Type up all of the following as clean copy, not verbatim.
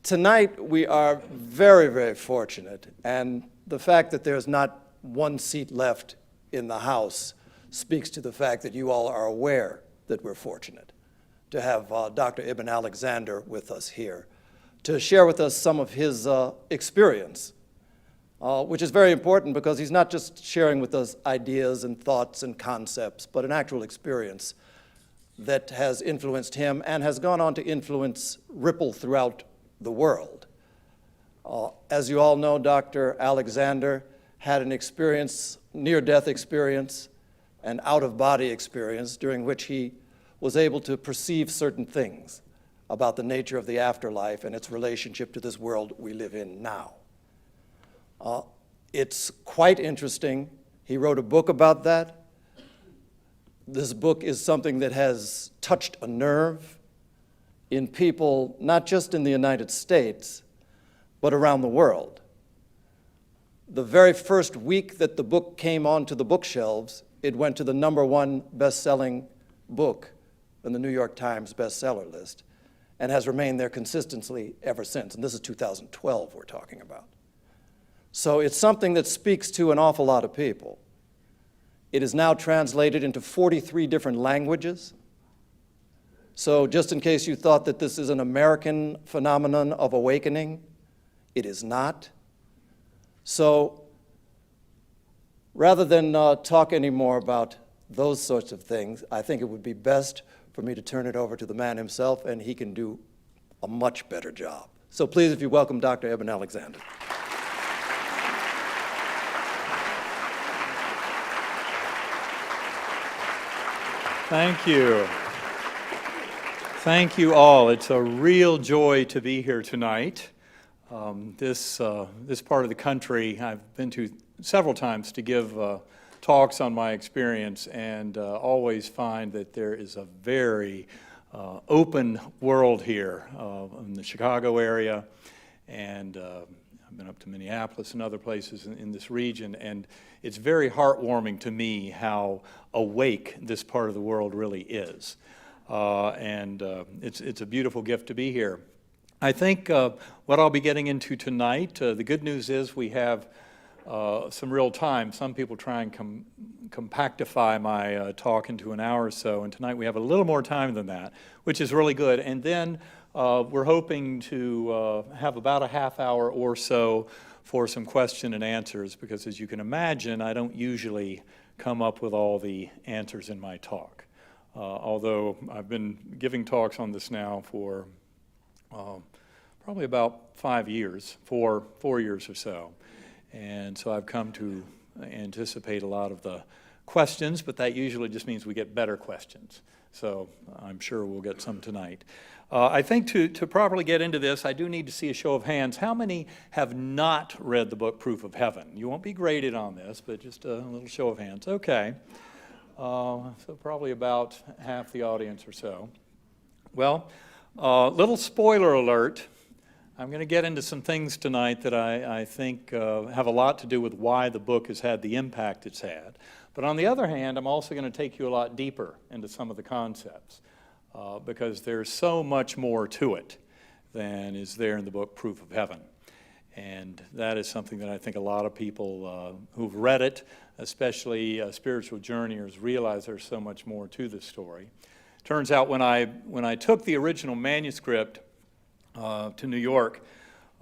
Tonight, we are very, very fortunate, and the fact that there's not one seat left in the House speaks to the fact that you all are aware that we're fortunate to have Dr. Eben Alexander with us here to share with us some of his experience, which is very important because he's not just sharing with us ideas and thoughts and concepts, but an actual experience that has influenced him and has gone on to influence ripple throughout the world. As you all know, Dr. Alexander had an experience, near-death experience, an out-of-body experience during which he was able to perceive certain things about the nature of the afterlife and its relationship to this world we live in now. It's quite interesting. He wrote a book about that. This book is something that has touched a nerve in people, not just in the United States, but around the world. The very first week that the book came onto the bookshelves, it went to the #1 best-selling book in the New York Times bestseller list and has remained there consistently ever since. And this is 2012 we're talking about. So it's something that speaks to an awful lot of people. It is now translated into 43 different languages. So just in case you thought that this is an American phenomenon of awakening, it is not. So rather than talk anymore about those sorts of things, I think it would be best for me to turn it over to the man himself, and he can do a much better job. So please, if you welcome Dr. Eben Alexander. Thank you. Thank you all. It's a real joy to be here tonight. This part of the country I've been to several times to give talks on my experience, and always find that there is a very open world here in the Chicago area, and I've been up to Minneapolis and other places in this region, and it's very heartwarming to me how awake this part of the world really is. It's a beautiful gift to be here. I think what I'll be getting into tonight, the good news is we have some real time. Some people try and compactify my talk into an hour or so, and tonight we have a little more time than that, which is really good. And then we're hoping to have about a half hour or so for some question and answers, because as you can imagine, I don't usually come up with all the answers in my talk. Although I've been giving talks on this now for probably about 5 years, four years or so. And so I've come to anticipate a lot of the questions, but that usually just means we get better questions. So I'm sure we'll get some tonight. I think to properly get into this, I do need to see a show of hands. How many have not read the book Proof of Heaven? You won't be graded on this, but just a little show of hands. Okay. So probably about half the audience or so. Well, little spoiler alert. I'm going to get into some things tonight that I think have a lot to do with why the book has had the impact it's had. But on the other hand, I'm also going to take you a lot deeper into some of the concepts because there's so much more to it than is there in the book Proof of Heaven. And that is something that I think a lot of people who've read it, especially spiritual journeyers, realize there's so much more to this story. Turns out when I took the original manuscript to New York,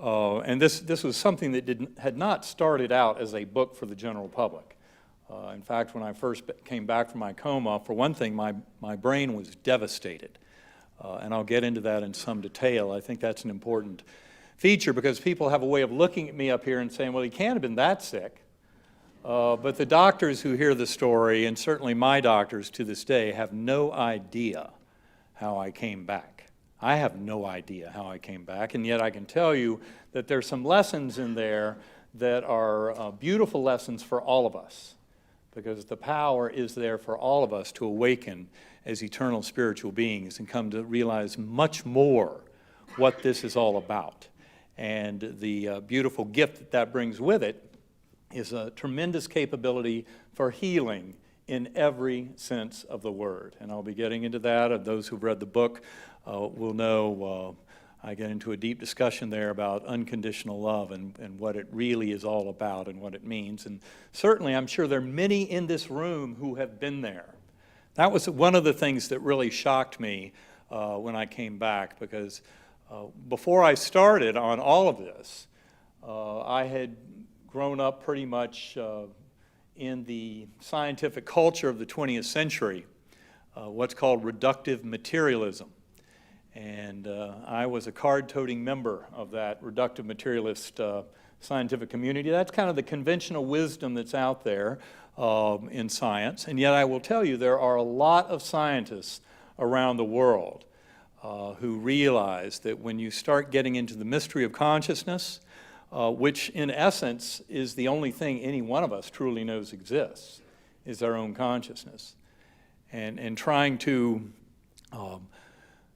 and this was something that had not started out as a book for the general public. In fact, when I first came back from my coma, for one thing, my brain was devastated. And I'll get into that in some detail. I think that's an important feature because people have a way of looking at me up here and saying, well, he can't have been that sick. But the doctors who hear the story, and certainly my doctors to this day, have no idea how I came back. I have no idea how I came back, and yet I can tell you that there's some lessons in there that are beautiful lessons for all of us, because the power is there for all of us to awaken as eternal spiritual beings and come to realize much more what this is all about. And the beautiful gift that brings with it is a tremendous capability for healing in every sense of the word. And I'll be getting into that. And those who've read the book will know I get into a deep discussion there about unconditional love and what it really is all about and what it means. And certainly, I'm sure there are many in this room who have been there. That was one of the things that really shocked me when I came back, because before I started on all of this, I had grown up pretty much in the scientific culture of the 20th century, what's called reductive materialism. And I was a card-toting member of that reductive materialist scientific community. That's kind of the conventional wisdom that's out there in science. And yet I will tell you, there are a lot of scientists around the world who realize that when you start getting into the mystery of consciousness, which in essence is the only thing any one of us truly knows exists, is our own consciousness. And trying to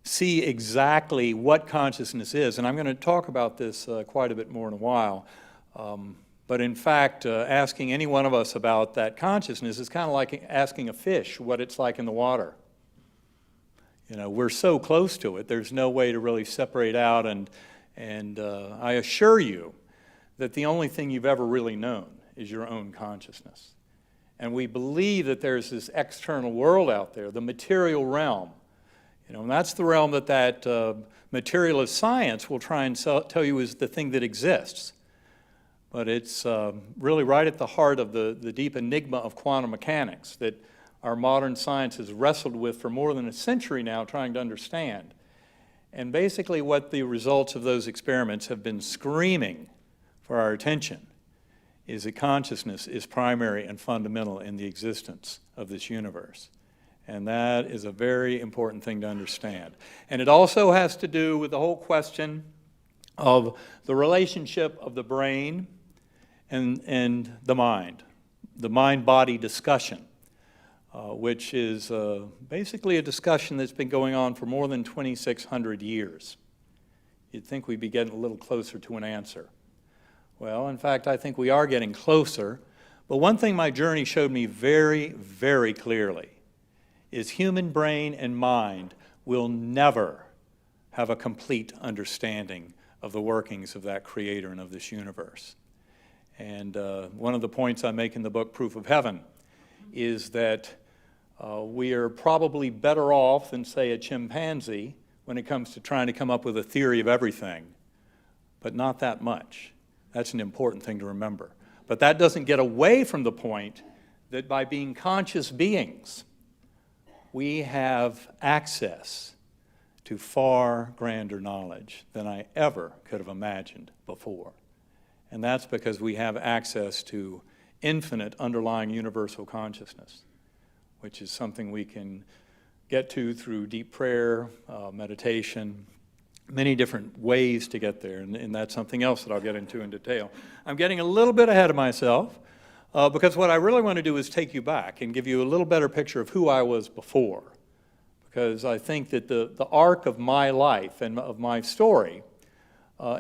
see exactly what consciousness is. And I'm going to talk about this quite a bit more in a while. But in fact, asking any one of us about that consciousness is kind of like asking a fish what it's like in the water. You know, we're so close to it, there's no way to really separate out. And I assure you that the only thing you've ever really known is your own consciousness. And we believe that there's this external world out there, the material realm. You know, and that's the realm that materialist science will try and tell you is the thing that exists. But it's really right at the heart of the deep enigma of quantum mechanics that our modern science has wrestled with for more than a century now, trying to understand. And basically what the results of those experiments have been screaming for our attention is that consciousness is primary and fundamental in the existence of this universe. And that is a very important thing to understand. And it also has to do with the whole question of the relationship of the brain and the mind-body discussion, which is basically a discussion that's been going on for more than 2,600 years. You'd think we'd be getting a little closer to an answer. Well, in fact, I think we are getting closer. But one thing my journey showed me very, very clearly is human brain and mind will never have a complete understanding of the workings of that creator and of this universe. And one of the points I make in the book, Proof of Heaven, is that we are probably better off than, say, a chimpanzee when it comes to trying to come up with a theory of everything, but not that much. That's an important thing to remember. But that doesn't get away from the point that by being conscious beings, we have access to far grander knowledge than I ever could have imagined before. And that's because we have access to infinite underlying universal consciousness, which is something we can get to through deep prayer, meditation, many different ways to get there, and that's something else that I'll get into in detail. I'm getting a little bit ahead of myself, because what I really want to do is take you back and give you a little better picture of who I was before, because I think that the arc of my life and of my story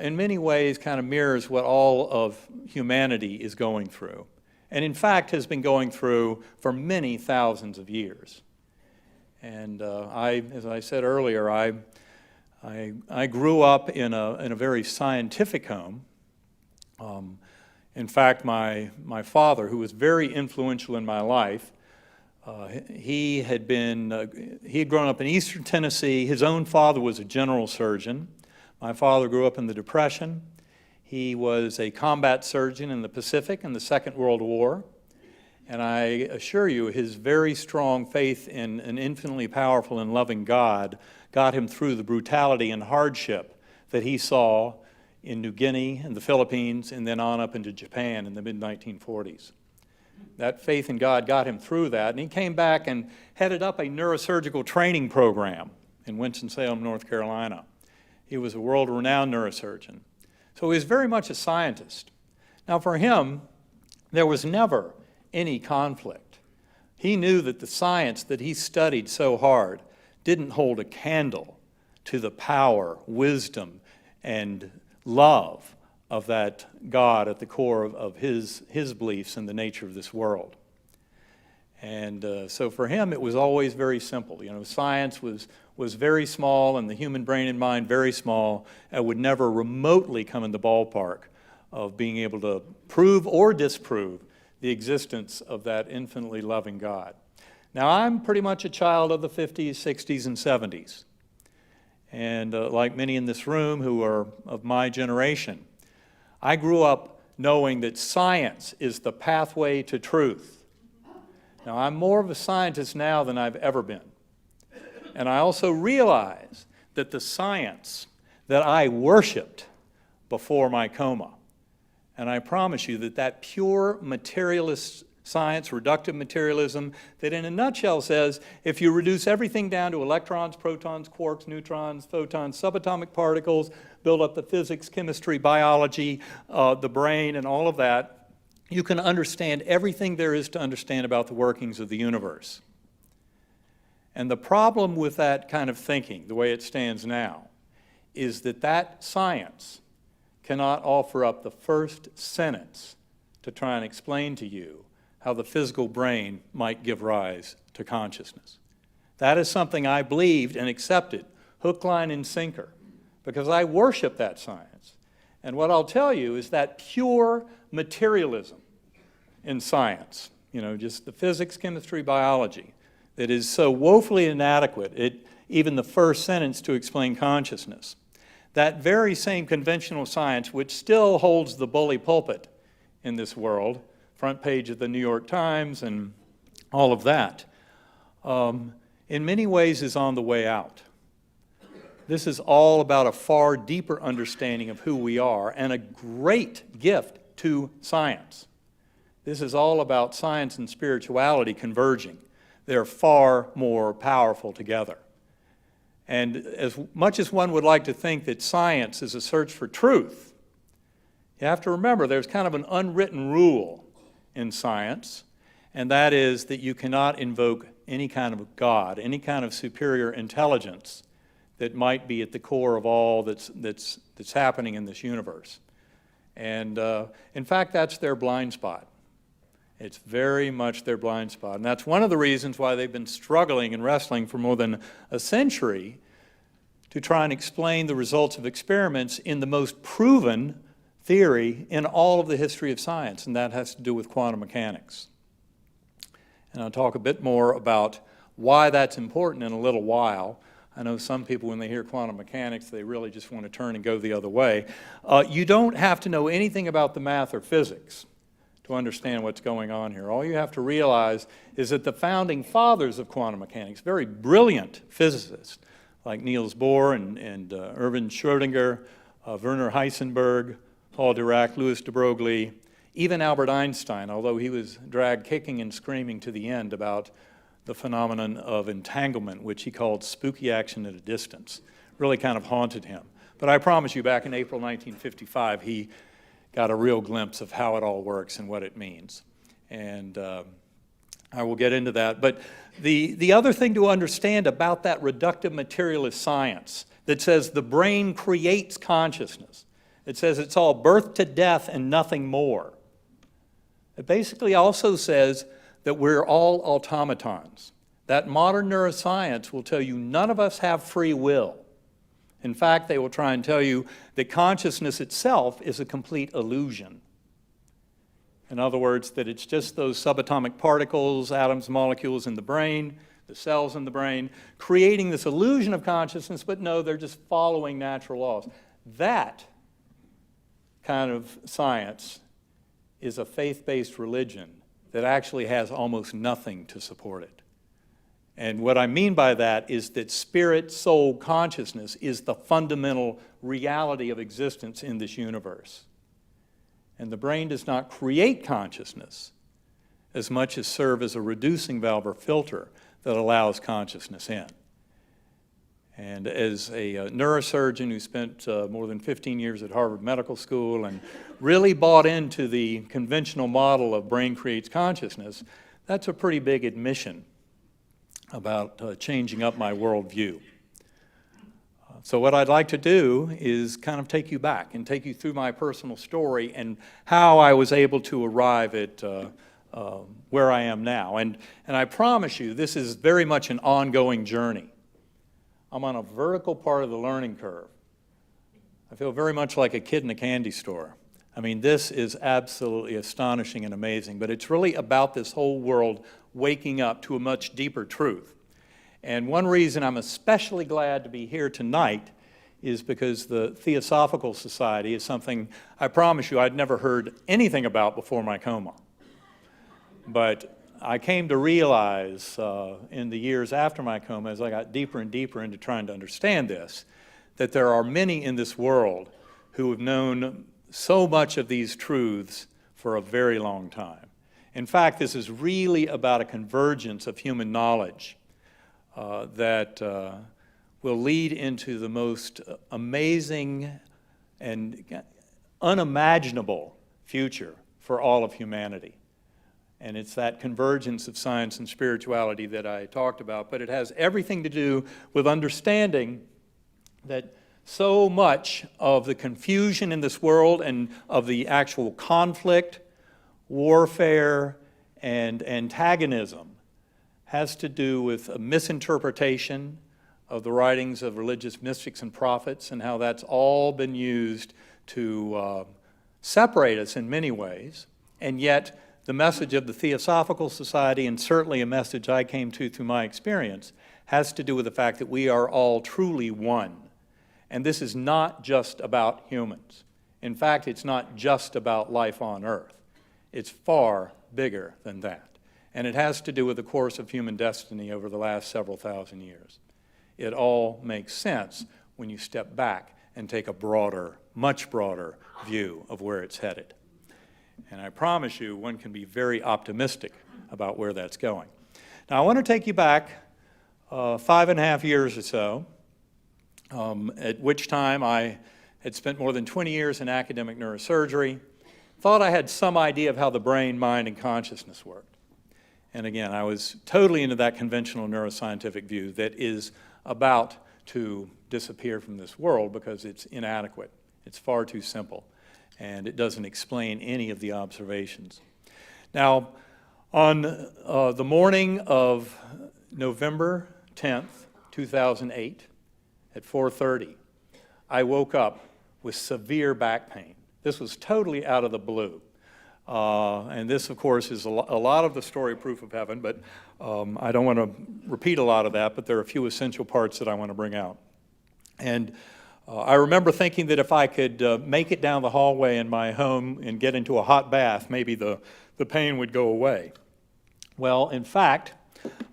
in many ways kind of mirrors what all of humanity is going through, and in fact has been going through for many thousands of years. And as I said earlier, I grew up in a very scientific home. In fact, my father, who was very influential in my life, he had grown up in Eastern Tennessee. His own father was a general surgeon. My father grew up in the Depression. He was a combat surgeon in the Pacific in the Second World War. And I assure you, his very strong faith in an infinitely powerful and loving God got him through the brutality and hardship that he saw in New Guinea and the Philippines, and then on up into Japan in the mid-1940s. That faith in God got him through that, and he came back and headed up a neurosurgical training program in Winston-Salem, North Carolina. He was a world-renowned neurosurgeon. So he was very much a scientist. Now for him, there was never any conflict. He knew that the science that he studied so hard didn't hold a candle to the power, wisdom, and love of that God at the core of his beliefs and the nature of this world. And so for him, it was always very simple. You know, science was very small, and the human brain and mind very small, and would never remotely come in the ballpark of being able to prove or disprove the existence of that infinitely loving God. Now, I'm pretty much a child of the 50s, 60s, and 70s. And like many in this room who are of my generation, I grew up knowing that science is the pathway to truth. Now, I'm more of a scientist now than I've ever been. And I also realize that the science that I worshiped before my coma, and I promise you that that pure materialist science, reductive materialism, that in a nutshell says, if you reduce everything down to electrons, protons, quarks, neutrons, photons, subatomic particles, build up the physics, chemistry, biology, the brain, and all of that, you can understand everything there is to understand about the workings of the universe. And the problem with that kind of thinking, the way it stands now, is that that science cannot offer up the first sentence to try and explain to you how the physical brain might give rise to consciousness. That is something I believed and accepted, hook, line, and sinker, because I worship that science. And what I'll tell you is that pure materialism in science, you know, just the physics, chemistry, biology, that is so woefully inadequate, even the first sentence to explain consciousness. That very same conventional science, which still holds the bully pulpit in this world, front page of the New York Times and all of that, in many ways is on the way out. This is all about a far deeper understanding of who we are and a great gift to science. This is all about science and spirituality converging. They're far more powerful together. And as much as one would like to think that science is a search for truth, you have to remember there's kind of an unwritten rule in science, and that is that you cannot invoke any kind of God, any kind of superior intelligence that might be at the core of all that's happening in this universe. And in fact, that's their blind spot. It's very much their blind spot. And that's one of the reasons why they've been struggling and wrestling for more than a century to try and explain the results of experiments in the most proven theory in all of the history of science, and that has to do with quantum mechanics. And I'll talk a bit more about why that's important in a little while. I know some people, when they hear quantum mechanics, they really just want to turn and go the other way. You don't have to know anything about the math or physics to understand what's going on here. All you have to realize is that the founding fathers of quantum mechanics, very brilliant physicists like Niels Bohr and Erwin Schrödinger, Werner Heisenberg, Paul Dirac, Louis de Broglie, even Albert Einstein, although he was dragged kicking and screaming to the end about the phenomenon of entanglement, which he called spooky action at a distance, really kind of haunted him. But I promise you, back in April 1955, he got a real glimpse of how it all works and what it means. And I will get into that. But the other thing to understand about that reductive materialist science that says the brain creates consciousness, it says it's all birth to death and nothing more. It basically also says that we're all automatons. That modern neuroscience will tell you none of us have free will. In fact, they will try and tell you that consciousness itself is a complete illusion. In other words, that it's just those subatomic particles, atoms, molecules in the brain, the cells in the brain, creating this illusion of consciousness, but no, they're just following natural laws. That kind of science is a faith-based religion that actually has almost nothing to support it. And what I mean by that is that spirit, soul, consciousness is the fundamental reality of existence in this universe. And the brain does not create consciousness as much as serve as a reducing valve or filter that allows consciousness in. And as a neurosurgeon who spent more than 15 years at Harvard Medical School and really bought into the conventional model of brain creates consciousness, that's a pretty big admission about changing up my worldview. So what I'd like to do is kind of take you back and take you through my personal story and how I was able to arrive at where I am now. And I promise you, this is very much an ongoing journey. I'm on a vertical part of the learning curve. I feel very much like a kid in a candy store. I mean, this is absolutely astonishing and amazing, but it's really about this whole world waking up to a much deeper truth. And one reason I'm especially glad to be here tonight is because the Theosophical Society is something I promise you I'd never heard anything about before my coma. But I came to realize in the years after my coma, as I got deeper and deeper into trying to understand this, that there are many in this world who have known so much of these truths for a very long time. In fact, this is really about a convergence of human knowledge that will lead into the most amazing and unimaginable future for all of humanity. And it's that convergence of science and spirituality that I talked about, but it has everything to do with understanding that so much of the confusion in this world and of the actual conflict, warfare, and antagonism has to do with a misinterpretation of the writings of religious mystics and prophets, and how that's all been used to separate us in many ways. And yet, the message of the Theosophical Society, and certainly a message I came to through my experience, has to do with the fact that we are all truly one. And this is not just about humans. In fact, it's not just about life on Earth. It's far bigger than that. And it has to do with the course of human destiny over the last several thousand years. It all makes sense when you step back and take a broader, much broader view of where it's headed. And I promise you, one can be very optimistic about where that's going. Now, I want to take you back 5.5 years or so, at which time I had spent more than 20 years in academic neurosurgery, thought I had some idea of how the brain, mind, and consciousness worked. And again, I was totally into that conventional neuroscientific view that is about to disappear from this world because it's inadequate. It's far too simple, and it doesn't explain any of the observations. Now, on the morning of November 10th, 2008, at 4:30, I woke up with severe back pain. This was totally out of the blue. And this, of course, is a lot of the story Proof of Heaven, but I don't want to repeat a lot of that, but there are a few essential parts that I want to bring out. And I remember thinking that if I could make it down the hallway in my home and get into a hot bath, maybe the pain would go away. Well, in fact,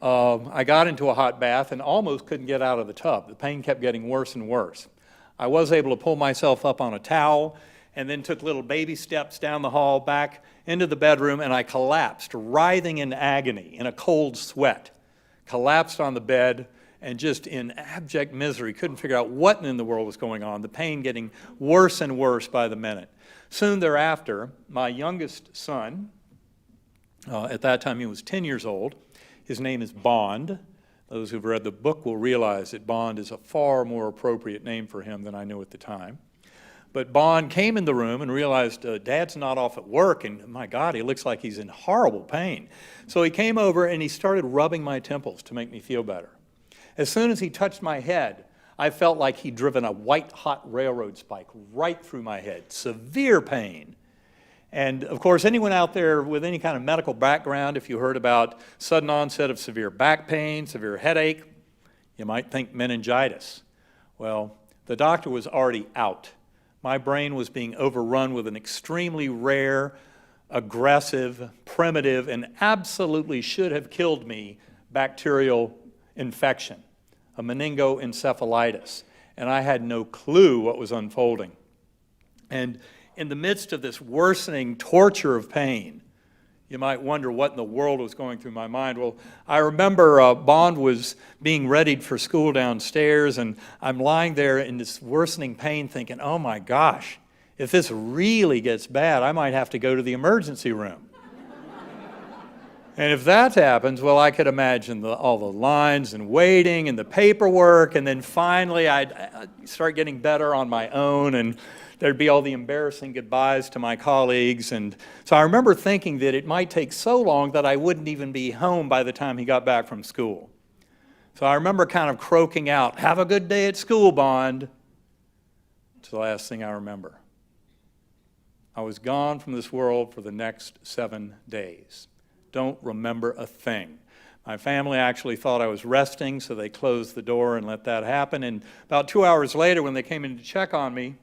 I got into a hot bath and almost couldn't get out of the tub. The pain kept getting worse and worse. I was able to pull myself up on a towel and then took little baby steps down the hall back into the bedroom, and I collapsed, writhing in agony, in a cold sweat. Collapsed on the bed and just in abject misery, couldn't figure out what in the world was going on, the pain getting worse and worse by the minute. Soon thereafter, my youngest son, at that time he was 10 years old, his name is Bond. Those who've read the book will realize that Bond is a far more appropriate name for him than I knew at the time. But Bond came in the room and realized Dad's not off at work, and my God, he looks like he's in horrible pain. So he came over and he started rubbing my temples to make me feel better. As soon as he touched my head, I felt like he'd driven a white-hot railroad spike right through my head. Severe pain. And of course, anyone out there with any kind of medical background, if you heard about sudden onset of severe back pain, severe headache, you might think meningitis. Well, the doctor was already out. My brain was being overrun with an extremely rare, aggressive, primitive, and absolutely should have killed me bacterial infection, a meningoencephalitis. And I had no clue what was unfolding. And in the midst of this worsening torture of pain, you might wonder what in the world was going through my mind. Well, I remember Bond was being readied for school downstairs, and I'm lying there in this worsening pain thinking, oh my gosh, if this really gets bad, I might have to go to the emergency room. And if that happens, well, I could imagine all the lines and waiting and the paperwork, and then finally I'd start getting better on my own and there'd be all the embarrassing goodbyes to my colleagues. And so I remember thinking that it might take so long that I wouldn't even be home by the time he got back from school. So I remember kind of croaking out, "Have a good day at school, Bond." It's the last thing I remember. I was gone from this world for the next 7 days. Don't remember a thing. My family actually thought I was resting, so they closed the door and let that happen. And about 2 hours later, when they came in to check on me,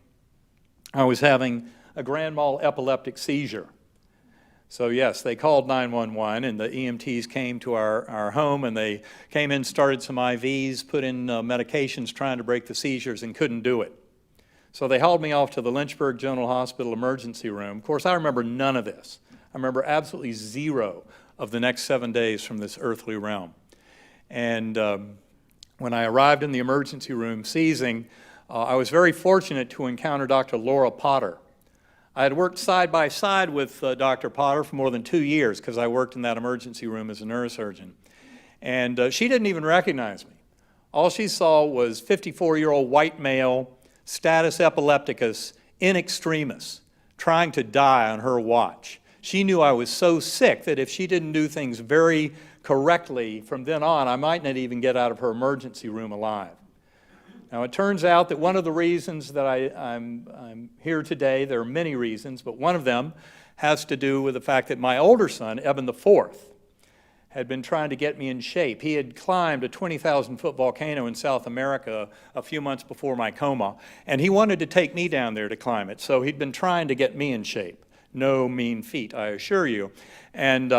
I was having a grand mal epileptic seizure. So yes, they called 911, and the EMTs came to our home, and they came in, started some IVs, put in medications trying to break the seizures, and couldn't do it. So they hauled me off to the Lynchburg General Hospital emergency room. Of course, I remember none of this. I remember absolutely zero of the next 7 days from this earthly realm. And when I arrived in the emergency room seizing, I was very fortunate to encounter Dr. Laura Potter. I had worked side by side with Dr. Potter for more than 2 years because I worked in that emergency room as a neurosurgeon. And she didn't even recognize me. All she saw was 54-year-old white male, status epilepticus, in extremis, trying to die on her watch. She knew I was so sick that if she didn't do things very correctly from then on, I might not even get out of her emergency room alive. Now, it turns out that one of the reasons that I'm here today, there are many reasons, but one of them has to do with the fact that my older son, Eben IV, had been trying to get me in shape. He had climbed a 20,000-foot volcano in South America a few months before my coma, and he wanted to take me down there to climb it, so he'd been trying to get me in shape. No mean feat, I assure you. And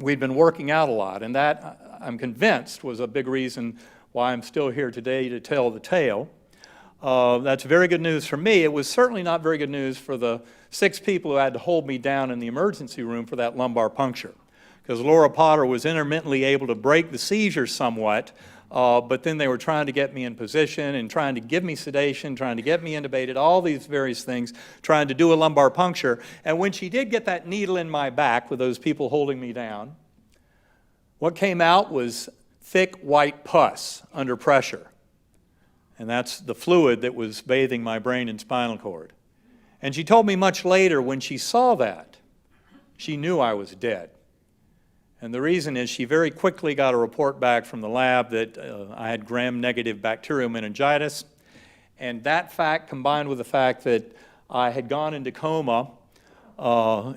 we'd been working out a lot, and that, I'm convinced, was a big reason why I'm still here today to tell the tale. That's very good news for me. It was certainly not very good news for the 6 people who had to hold me down in the emergency room for that lumbar puncture, because Laura Potter was intermittently able to break the seizure somewhat, but then they were trying to get me in position and trying to give me sedation, trying to get me intubated, all these various things, trying to do a lumbar puncture. And when she did get that needle in my back with those people holding me down, what came out was thick white pus under pressure. And that's the fluid that was bathing my brain and spinal cord. And she told me much later, when she saw that, she knew I was dead. And the reason is she very quickly got a report back from the lab that I had gram-negative bacterial meningitis. And that fact, combined with the fact that I had gone into coma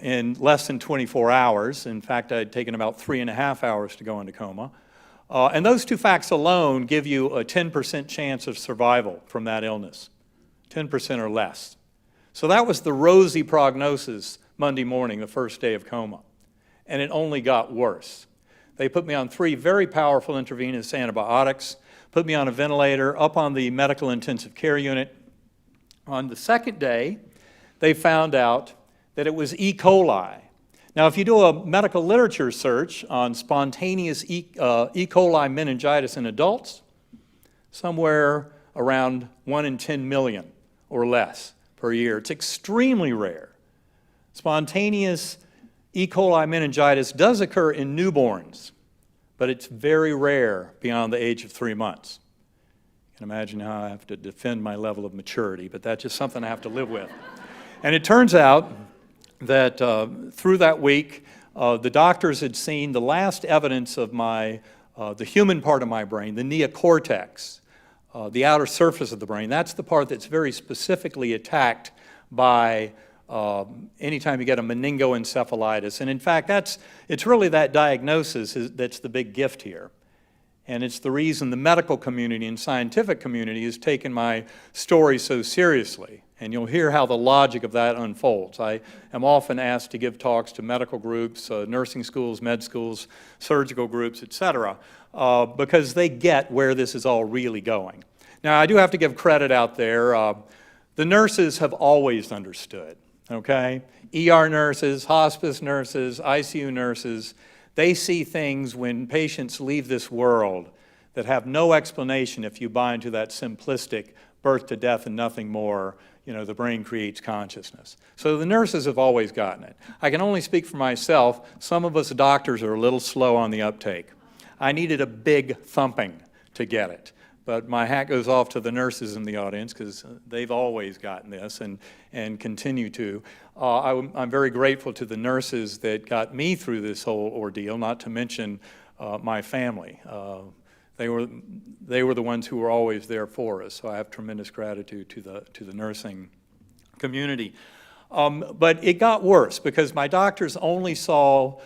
in less than 24 hours, in fact, I had taken about 3.5 hours to go into coma, and those 2 facts alone give you a 10% chance of survival from that illness, 10% or less. So that was the rosy prognosis Monday morning, the first day of coma. And it only got worse. They put me on 3 very powerful intravenous antibiotics, put me on a ventilator, up on the medical intensive care unit. On the second day, they found out that it was E. coli. Now, if you do a medical literature search on spontaneous E. coli meningitis in adults, somewhere around 1 in 10 million or less per year. It's extremely rare. Spontaneous E. coli meningitis does occur in newborns, but it's very rare beyond the age of 3 months. You can imagine how I have to defend my level of maturity, but that's just something I have to live with. And it turns out that through that week, the doctors had seen the last evidence of the human part of my brain, the neocortex, the outer surface of the brain. That's the part that's very specifically attacked by anytime you get a meningoencephalitis. And in fact, it's really that diagnosis that's the big gift here. And it's the reason the medical community and scientific community has taken my story so seriously. And you'll hear how the logic of that unfolds. I am often asked to give talks to medical groups, nursing schools, med schools, surgical groups, etc., because they get where this is all really going. Now, I do have to give credit out there. The nurses have always understood. Okay? ER nurses, hospice nurses, ICU nurses, they see things when patients leave this world that have no explanation if you buy into that simplistic birth to death and nothing more, the brain creates consciousness. So the nurses have always gotten it. I can only speak for myself. Some of us doctors are a little slow on the uptake. I needed a big thumping to get it. but my hat goes off to the nurses in the audience because they've always gotten this and continue to. I'm very grateful to the nurses that got me through this whole ordeal, not to mention my family. They were the ones who were always there for us, so I have tremendous gratitude to the nursing community. But it got worse because my doctors only saw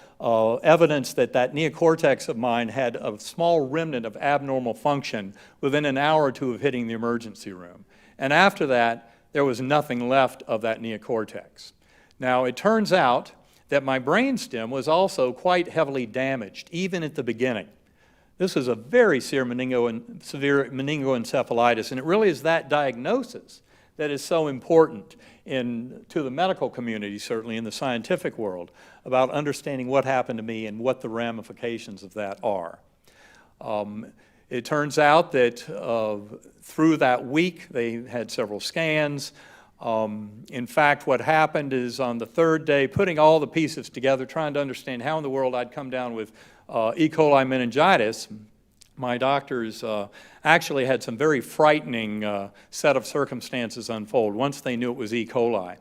evidence that neocortex of mine had a small remnant of abnormal function within an hour or two of hitting the emergency room. And after that, there was nothing left of that neocortex. Now, it turns out that my brainstem was also quite heavily damaged, even at the beginning. This is a very severe meningoencephalitis, and it really is that diagnosis that is so important to the medical community, certainly in the scientific world, about understanding what happened to me and what the ramifications of that are. It turns out that through that week, they had several scans. In fact, what happened is on the third day, putting all the pieces together, trying to understand how in the world I'd come down with E. coli meningitis, my doctors actually had some very frightening set of circumstances unfold once they knew it was E. coli.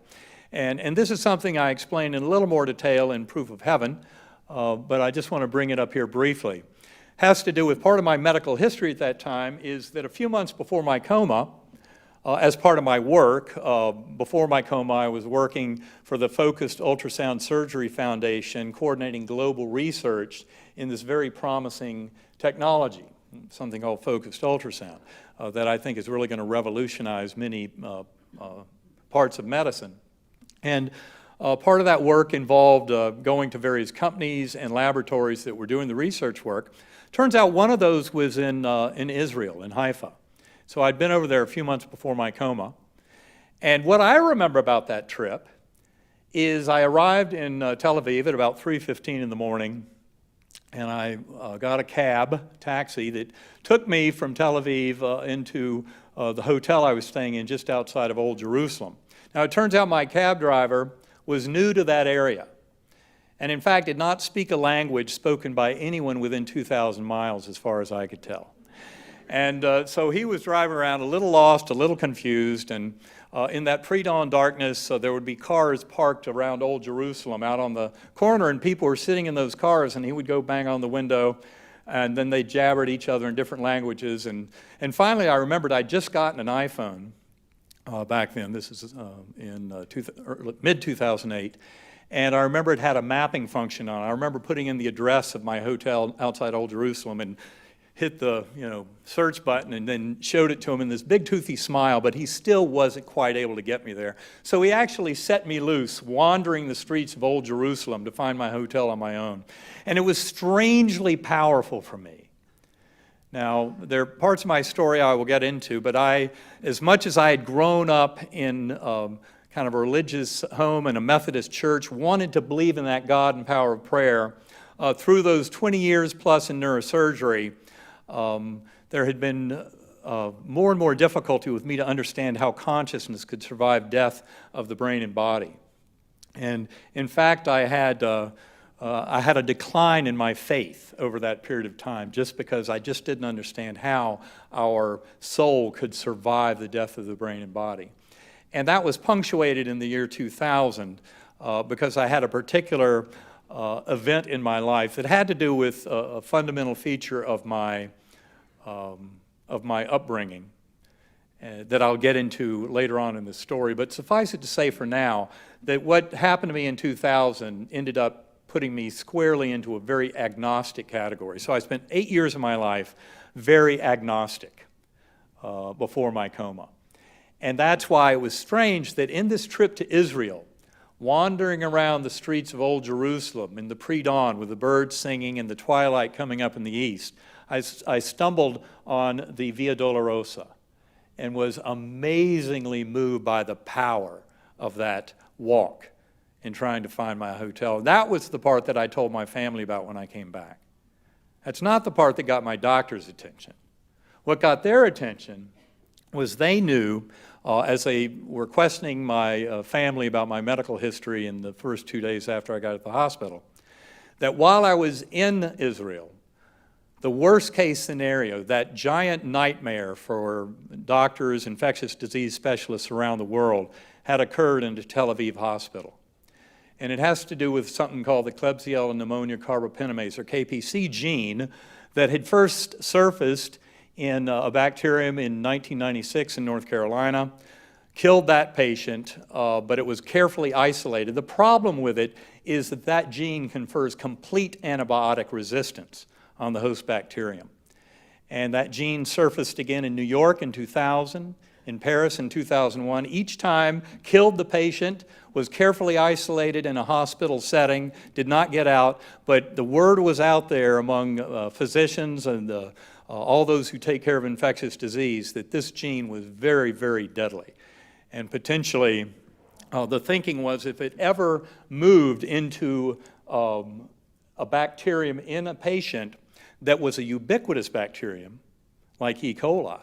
And this is something I explain in a little more detail in Proof of Heaven, but I just want to bring it up here briefly. Has to do with part of my medical history at that time is that a few months before my coma, as part of my work, before my coma, I was working for the Focused Ultrasound Surgery Foundation, coordinating global research in this very promising technology, something called focused ultrasound, that I think is really going to revolutionize many parts of medicine. And part of that work involved going to various companies and laboratories that were doing the research work. Turns out one of those was in Israel, in Haifa. So I'd been over there a few months before my coma. And what I remember about that trip is I arrived in Tel Aviv at about 3:15 in the morning, and I got a taxi that took me from Tel Aviv into the hotel I was staying in just outside of Old Jerusalem. Now, it turns out my cab driver was new to that area, and in fact did not speak a language spoken by anyone within 2,000 miles as far as I could tell. And so he was driving around a little lost, a little confused, and in that pre-dawn darkness, there would be cars parked around Old Jerusalem out on the corner, and people were sitting in those cars, and he would go bang on the window, and then they jabber at each other in different languages. And finally, I remembered I'd just gotten an iPhone back then. This is in mid-2008. And I remember it had a mapping function on it. I remember putting in the address of my hotel outside Old Jerusalem and hit the search button and then showed it to him in this big toothy smile, but he still wasn't quite able to get me there. So he actually set me loose, wandering the streets of Old Jerusalem to find my hotel on my own. And it was strangely powerful for me. Now, there are parts of my story I will get into, but as much as I had grown up in kind of a religious home and a Methodist church, wanted to believe in that God and power of prayer, through those 20 years plus in neurosurgery, there had been more and more difficulty with me to understand how consciousness could survive death of the brain and body. And in fact, I had a decline in my faith over that period of time just because I just didn't understand how our soul could survive the death of the brain and body. And that was punctuated in the year 2000 because I had a particular event in my life that had to do with a fundamental feature of my upbringing that I'll get into later on in the story. But suffice it to say for now that what happened to me in 2000 ended up putting me squarely into a very agnostic category. So I spent 8 years of my life very agnostic before my coma. And that's why it was strange that in this trip to Israel, wandering around the streets of Old Jerusalem in the pre-dawn with the birds singing and the twilight coming up in the east, I stumbled on the Via Dolorosa and was amazingly moved by the power of that walk in trying to find my hotel. That was the part that I told my family about when I came back. That's not the part that got my doctor's attention. What got their attention was they knew, as they were questioning my family about my medical history in the first 2 days after I got at the hospital, that while I was in Israel, The worst case scenario, that giant nightmare for doctors, infectious disease specialists around the world, had occurred in the Tel Aviv hospital. And it has to do with something called the Klebsiella pneumonia carbopinamase, or KPC gene, that had first surfaced in a bacterium in 1996 in North Carolina, killed that patient, but it was carefully isolated. The problem with it is that that gene confers complete antibiotic resistance on the host bacterium. And that gene surfaced again in New York in 2000, in Paris in 2001. Each time killed the patient, was carefully isolated in a hospital setting, did not get out, but the word was out there among physicians and all those who take care of infectious disease that this gene was very, very deadly. And potentially, the thinking was if it ever moved into a bacterium in a patient that was a ubiquitous bacterium, like E. coli,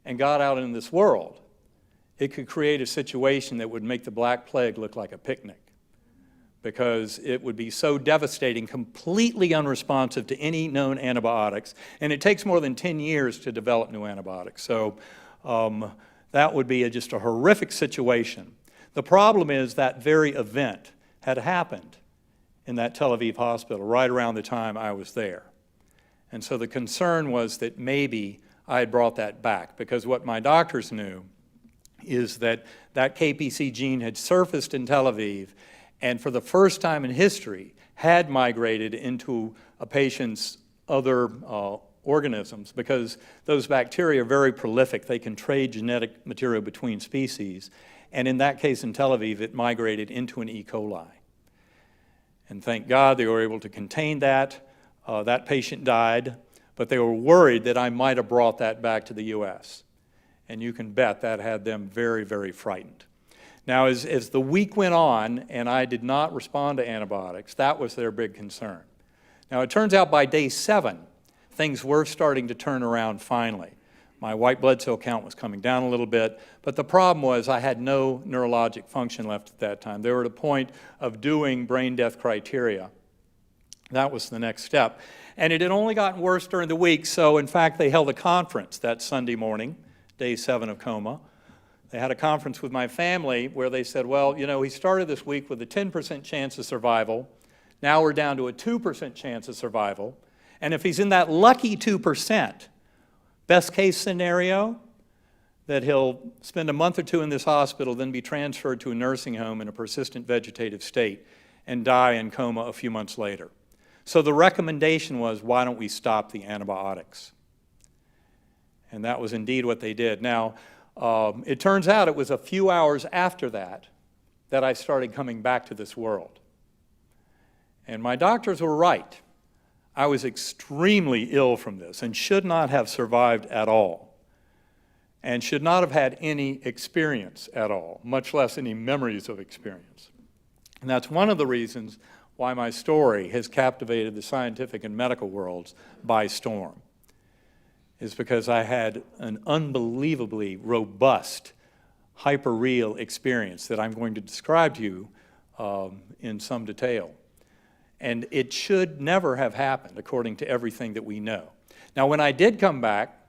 and got out in this world, it could create a situation that would make the Black Plague look like a picnic, because it would be so devastating, completely unresponsive to any known antibiotics, and it takes more than 10 years to develop new antibiotics. So that would be just a horrific situation. The problem is that very event had happened in that Tel Aviv hospital right around the time I was there. And so the concern was that maybe I had brought that back, because what my doctors knew is that that KPC gene had surfaced in Tel Aviv and for the first time in history had migrated into a patient's other organisms, because those bacteria are very prolific. They can trade genetic material between species. And in that case in Tel Aviv, it migrated into an E. coli. And thank God they were able to contain that. That patient died, but they were worried that I might have brought that back to the U.S. And you can bet that had them very, very frightened. Now, as the week went on and I did not respond to antibiotics, that was their big concern. Now, it turns out by day 7, things were starting to turn around finally. My white blood cell count was coming down a little bit, but the problem was I had no neurologic function left at that time. They were at a point of doing brain death criteria. That was the next step. And it had only gotten worse during the week, so in fact they held a conference that Sunday morning, day 7 of coma. They had a conference with my family where they said, well, you know, he started this week with a 10% chance of survival. Now we're down to a 2% chance of survival. And if he's in that lucky 2%, best case scenario, that he'll spend a month or 2 in this hospital, then be transferred to a nursing home in a persistent vegetative state and die in coma a few months later. So the recommendation was, why don't we stop the antibiotics? And that was indeed what they did. Now, it turns out it was a few hours after that that I started coming back to this world. And my doctors were right. I was extremely ill from this and should not have survived at all, and should not have had any experience at all, much less any memories of experience. And that's one of the reasons why my story has captivated the scientific and medical worlds by storm, is because I had an unbelievably robust, hyper-real experience that I'm going to describe to you in some detail. And it should never have happened, according to everything that we know. Now, when I did come back,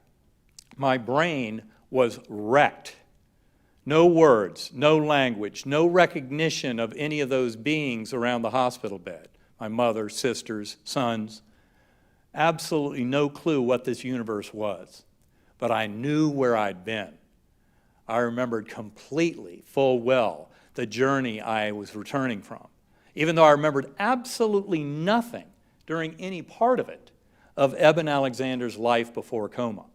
my brain was wrecked. No words, no language, no recognition of any of those beings around the hospital bed. My mother, sisters, sons. Absolutely no clue what this universe was. But I knew where I'd been. I remembered completely, full well, the journey I was returning from, even though I remembered absolutely nothing during any part of it of Eben Alexander's life before coma.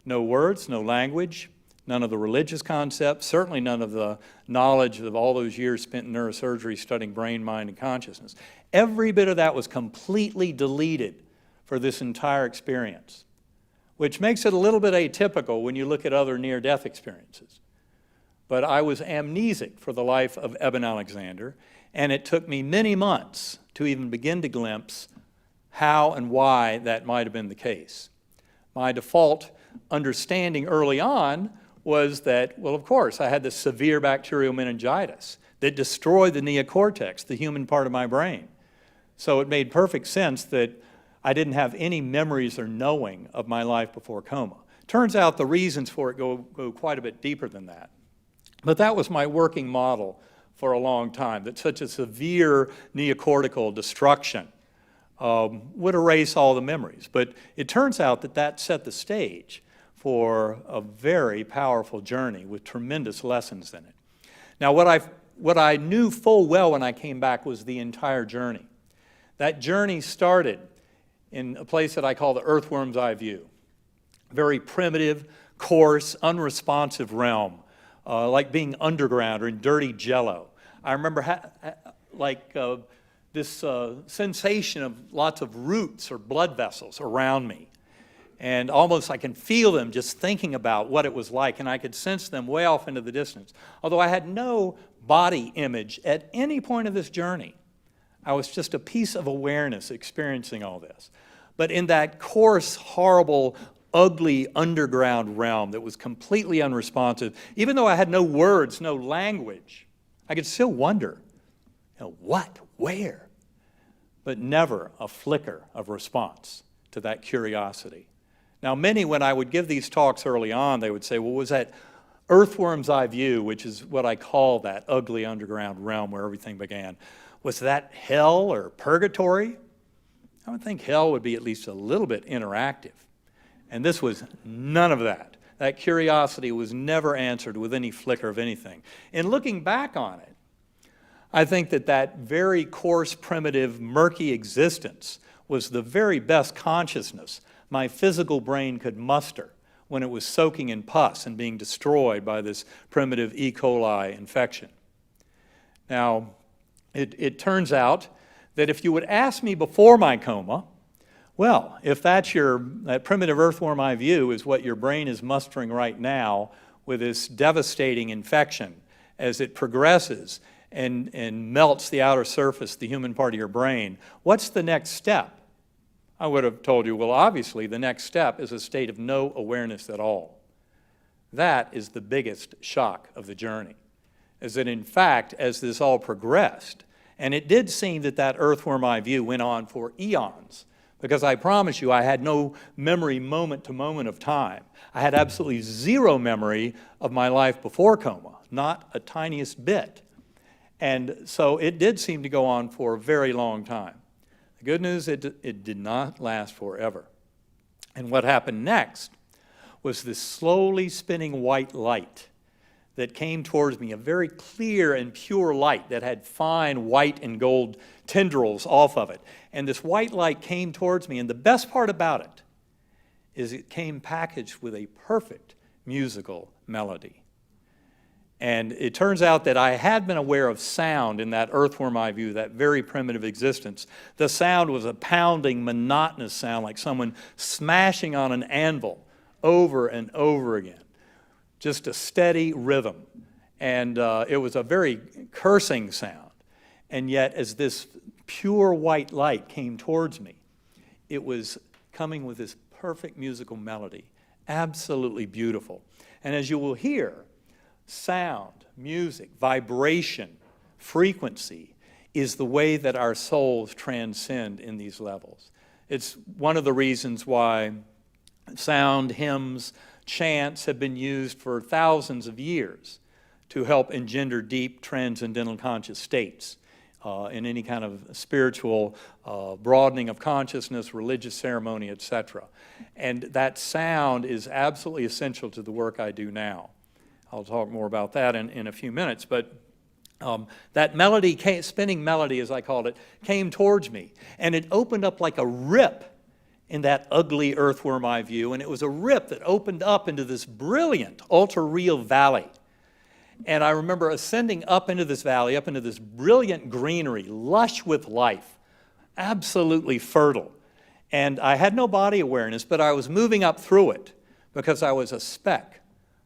No words, no language, none of the religious concepts, certainly none of the knowledge of all those years spent in neurosurgery studying brain, mind, and consciousness. Every bit of that was completely deleted for this entire experience, which makes it a little bit atypical when you look at other near-death experiences. But I was amnesic for the life of Eben Alexander, and it took me many months to even begin to glimpse how and why that might have been the case. My default understanding early on was that, well, of course, I had this severe bacterial meningitis that destroyed the neocortex, the human part of my brain. So it made perfect sense that I didn't have any memories or knowing of my life before coma. Turns out the reasons for it go quite a bit deeper than that. But that was my working model for a long time, that such a severe neocortical destruction would erase all the memories. But it turns out that that set the stage for a very powerful journey with tremendous lessons in it. Now, what I knew full well when I came back was the entire journey. That journey started in a place that I call the earthworm's eye view. Very primitive, coarse, unresponsive realm, like being underground or in dirty jello. I remember this sensation of lots of roots or blood vessels around me. And almost I can feel them just thinking about what it was like, and I could sense them way off into the distance. Although I had no body image at any point of this journey. I was just a piece of awareness experiencing all this. But in that coarse, horrible, ugly underground realm that was completely unresponsive, even though I had no words, no language, I could still wonder, what, where? But never a flicker of response to that curiosity. Now, many, when I would give these talks early on, they would say, well, was that earthworm's eye view, which is what I call that ugly underground realm where everything began, was that hell or purgatory? I would think hell would be at least a little bit interactive. And this was none of that. That curiosity was never answered with any flicker of anything. In looking back on it, I think that that very coarse, primitive, murky existence was the very best consciousness my physical brain could muster when it was soaking in pus and being destroyed by this primitive E. coli infection. Now, it turns out that if you would ask me before my coma, well, if that primitive earthworm eye view is what your brain is mustering right now with this devastating infection as it progresses and melts the outer surface, the human part of your brain, what's the next step? I would have told you, well, obviously the next step is a state of no awareness at all. That is the biggest shock of the journey, is that in fact, as this all progressed, and it did seem that that earthworm eye view went on for eons, because I promise you I had no memory moment to moment of time. I had absolutely zero memory of my life before coma, not a tiniest bit. And so it did seem to go on for a very long time. The good news, it did not last forever. And what happened next was this slowly spinning white light that came towards me, a very clear and pure light that had fine white and gold tendrils off of it. And this white light came towards me, and the best part about it is it came packaged with a perfect musical melody. And it turns out that I had been aware of sound in that earthworm eye view, that very primitive existence. The sound was a pounding, monotonous sound, like someone smashing on an anvil over and over again. Just a steady rhythm. And it was a very cursing sound. And yet, as this pure white light came towards me, it was coming with this perfect musical melody, absolutely beautiful. And as you will hear, sound, music, vibration, frequency is the way that our souls transcend in these levels. It's one of the reasons why sound, hymns, chants have been used for thousands of years to help engender deep transcendental conscious states in any kind of spiritual broadening of consciousness, religious ceremony, etc. And that sound is absolutely essential to the work I do now. I'll talk more about that in a few minutes, but that melody, spinning melody as I called it, came towards me, and it opened up like a rip in that ugly earthworm eye view, and it was a rip that opened up into this brilliant, ultra-real valley. And I remember ascending up into this valley, up into this brilliant greenery, lush with life, absolutely fertile. And I had no body awareness, but I was moving up through it because I was a speck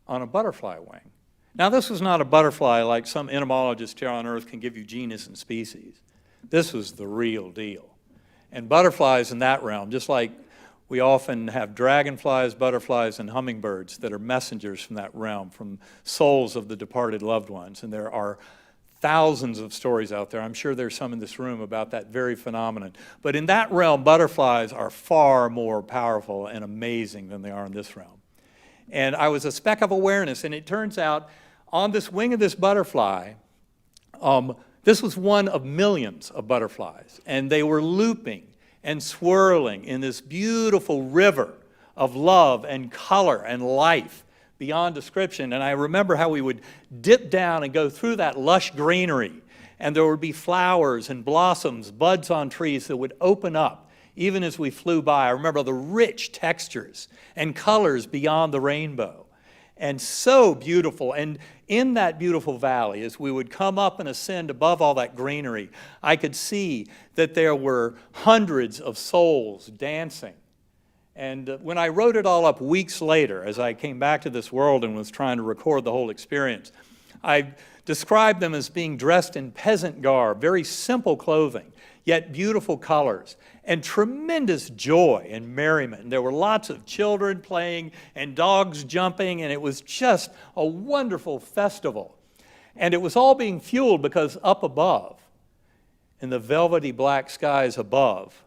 on a butterfly wing. Now, this was not a butterfly like some entomologist here on Earth can give you genus and species. This was the real deal. And butterflies in that realm, just like we often have dragonflies, butterflies, and hummingbirds that are messengers from that realm, from souls of the departed loved ones. And there are thousands of stories out there. I'm sure there's some in this room about that very phenomenon. But in that realm, butterflies are far more powerful and amazing than they are in this realm. And I was a speck of awareness, and it turns out on this wing of this butterfly, this was one of millions of butterflies, and they were looping and swirling in this beautiful river of love and color and life beyond description. And I remember how we would dip down and go through that lush greenery, and there would be flowers and blossoms, buds on trees that would open up even as we flew by. I remember the rich textures and colors beyond the rainbow, and so beautiful. And in that beautiful valley, as we would come up and ascend above all that greenery, I could see that there were hundreds of souls dancing. And when I wrote it all up weeks later, as I came back to this world and was trying to record the whole experience, I described them as being dressed in peasant garb, very simple clothing, yet beautiful colors, and tremendous joy and merriment. And there were lots of children playing and dogs jumping, and it was just a wonderful festival. And it was all being fueled because up above, in the velvety black skies above,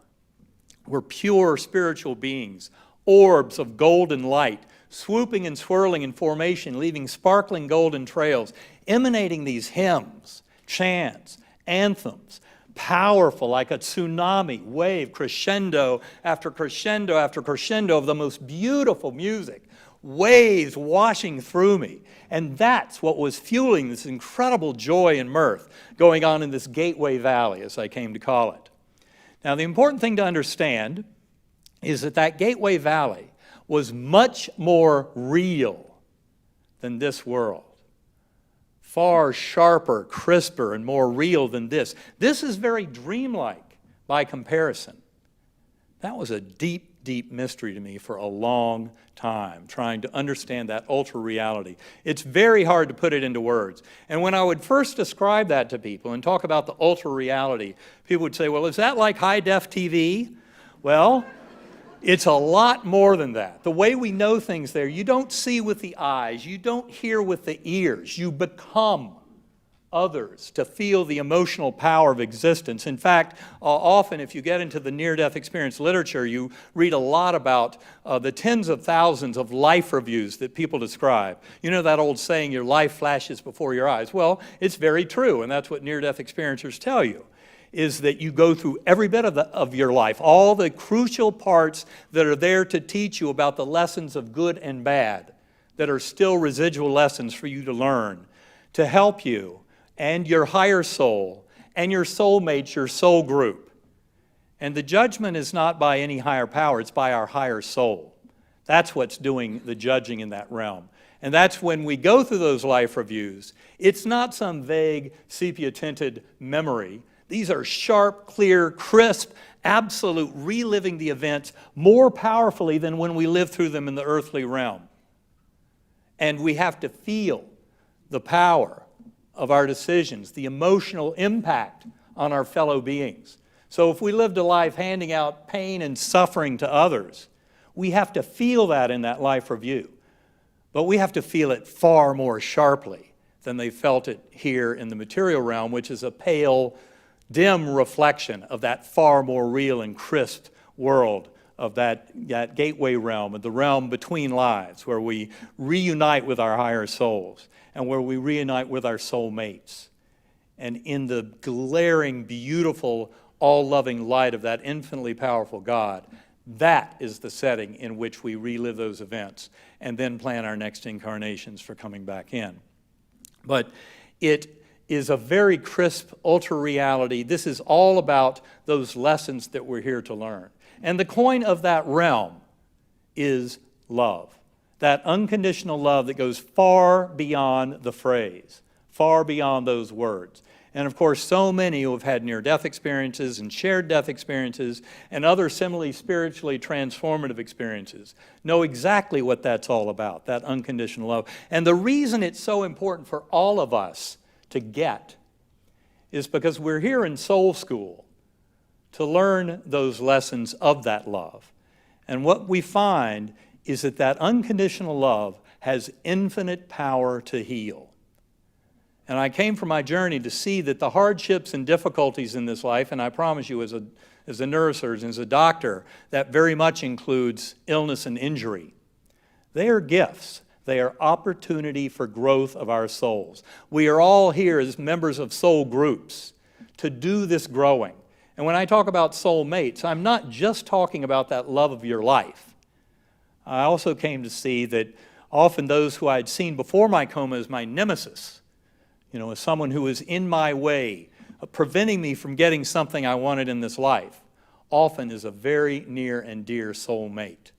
were pure spiritual beings, orbs of golden light, swooping and swirling in formation, leaving sparkling golden trails, emanating these hymns, chants, anthems, powerful like a tsunami wave, crescendo after crescendo after crescendo of the most beautiful music, waves washing through me. And that's what was fueling this incredible joy and mirth going on in this Gateway Valley, as I came to call it. Now, the important thing to understand is that that Gateway Valley was much more real than this world. Far sharper, crisper, and more real than this. This is very dreamlike by comparison. That was a deep, deep mystery to me for a long time, trying to understand that ultra reality. It's very hard to put it into words. And when I would first describe that to people and talk about the ultra reality, people would say, well, is that like high-def TV? Well, it's a lot more than that. The way we know things there, you don't see with the eyes, you don't hear with the ears, you become others to feel the emotional power of existence. In fact, often if you get into the near-death experience literature, you read a lot about the tens of thousands of life reviews that people describe. You know that old saying, your life flashes before your eyes? Well, it's very true, and that's what near-death experiencers tell you, is that you go through every bit of your life, all the crucial parts that are there to teach you about the lessons of good and bad that are still residual lessons for you to learn, to help you and your higher soul and your soulmates, your soul group. And the judgment is not by any higher power, it's by our higher soul. That's what's doing the judging in that realm. And that's when we go through those life reviews, it's not some vague sepia-tinted memory. These are sharp, clear, crisp, absolute reliving the events more powerfully than when we live through them in the earthly realm. And we have to feel the power of our decisions, the emotional impact on our fellow beings. So if we lived a life handing out pain and suffering to others, we have to feel that in that life review. But we have to feel it far more sharply than they felt it here in the material realm, which is a pale, dim reflection of that far more real and crisp world of that gateway realm, of the realm between lives, where we reunite with our higher souls and where we reunite with our soulmates. And in the glaring, beautiful, all-loving light of that infinitely powerful God, that is the setting in which we relive those events and then plan our next incarnations for coming back in. But it is a very crisp ultra reality. This is all about those lessons that we're here to learn. And the coin of that realm is love. That unconditional love that goes far beyond the phrase, far beyond those words. And of course, so many who have had near-death experiences and shared death experiences and other similarly spiritually transformative experiences know exactly what that's all about, that unconditional love. And the reason it's so important for all of us to get is because we're here in soul school to learn those lessons of that love. And what we find is that that unconditional love has infinite power to heal. And I came from my journey to see that the hardships and difficulties in this life, and I promise you as a neurosurgeon, as a doctor, that very much includes illness and injury. They are gifts. They are opportunity for growth of our souls. We are all here as members of soul groups to do this growing. And when I talk about soul mates, I'm not just talking about that love of your life. I also came to see that often those who I had seen before my coma as my nemesis, as someone who was in my way, preventing me from getting something I wanted in this life, often is a very near and dear soul mate.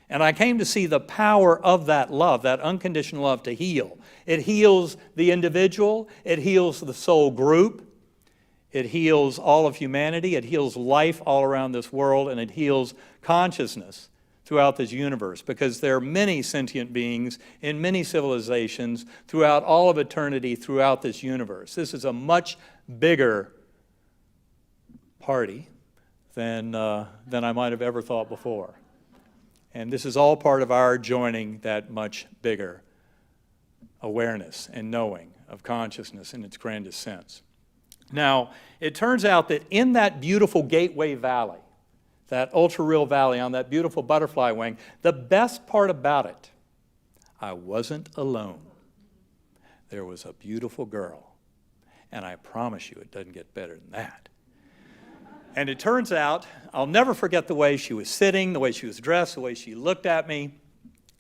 And I came to see the power of that love, that unconditional love, to heal. It heals the individual, it heals the soul group, it heals all of humanity, it heals life all around this world, and it heals consciousness throughout this universe, because there are many sentient beings in many civilizations throughout all of eternity, throughout this universe. This is a much bigger party than I might have ever thought before. And this is all part of our joining that much bigger awareness and knowing of consciousness in its grandest sense. Now, it turns out that in that beautiful Gateway Valley, that ultra-real valley on that beautiful butterfly wing, the best part about it, I wasn't alone. There was a beautiful girl, and I promise you it doesn't get better than that. And it turns out, I'll never forget the way she was sitting, the way she was dressed, the way she looked at me.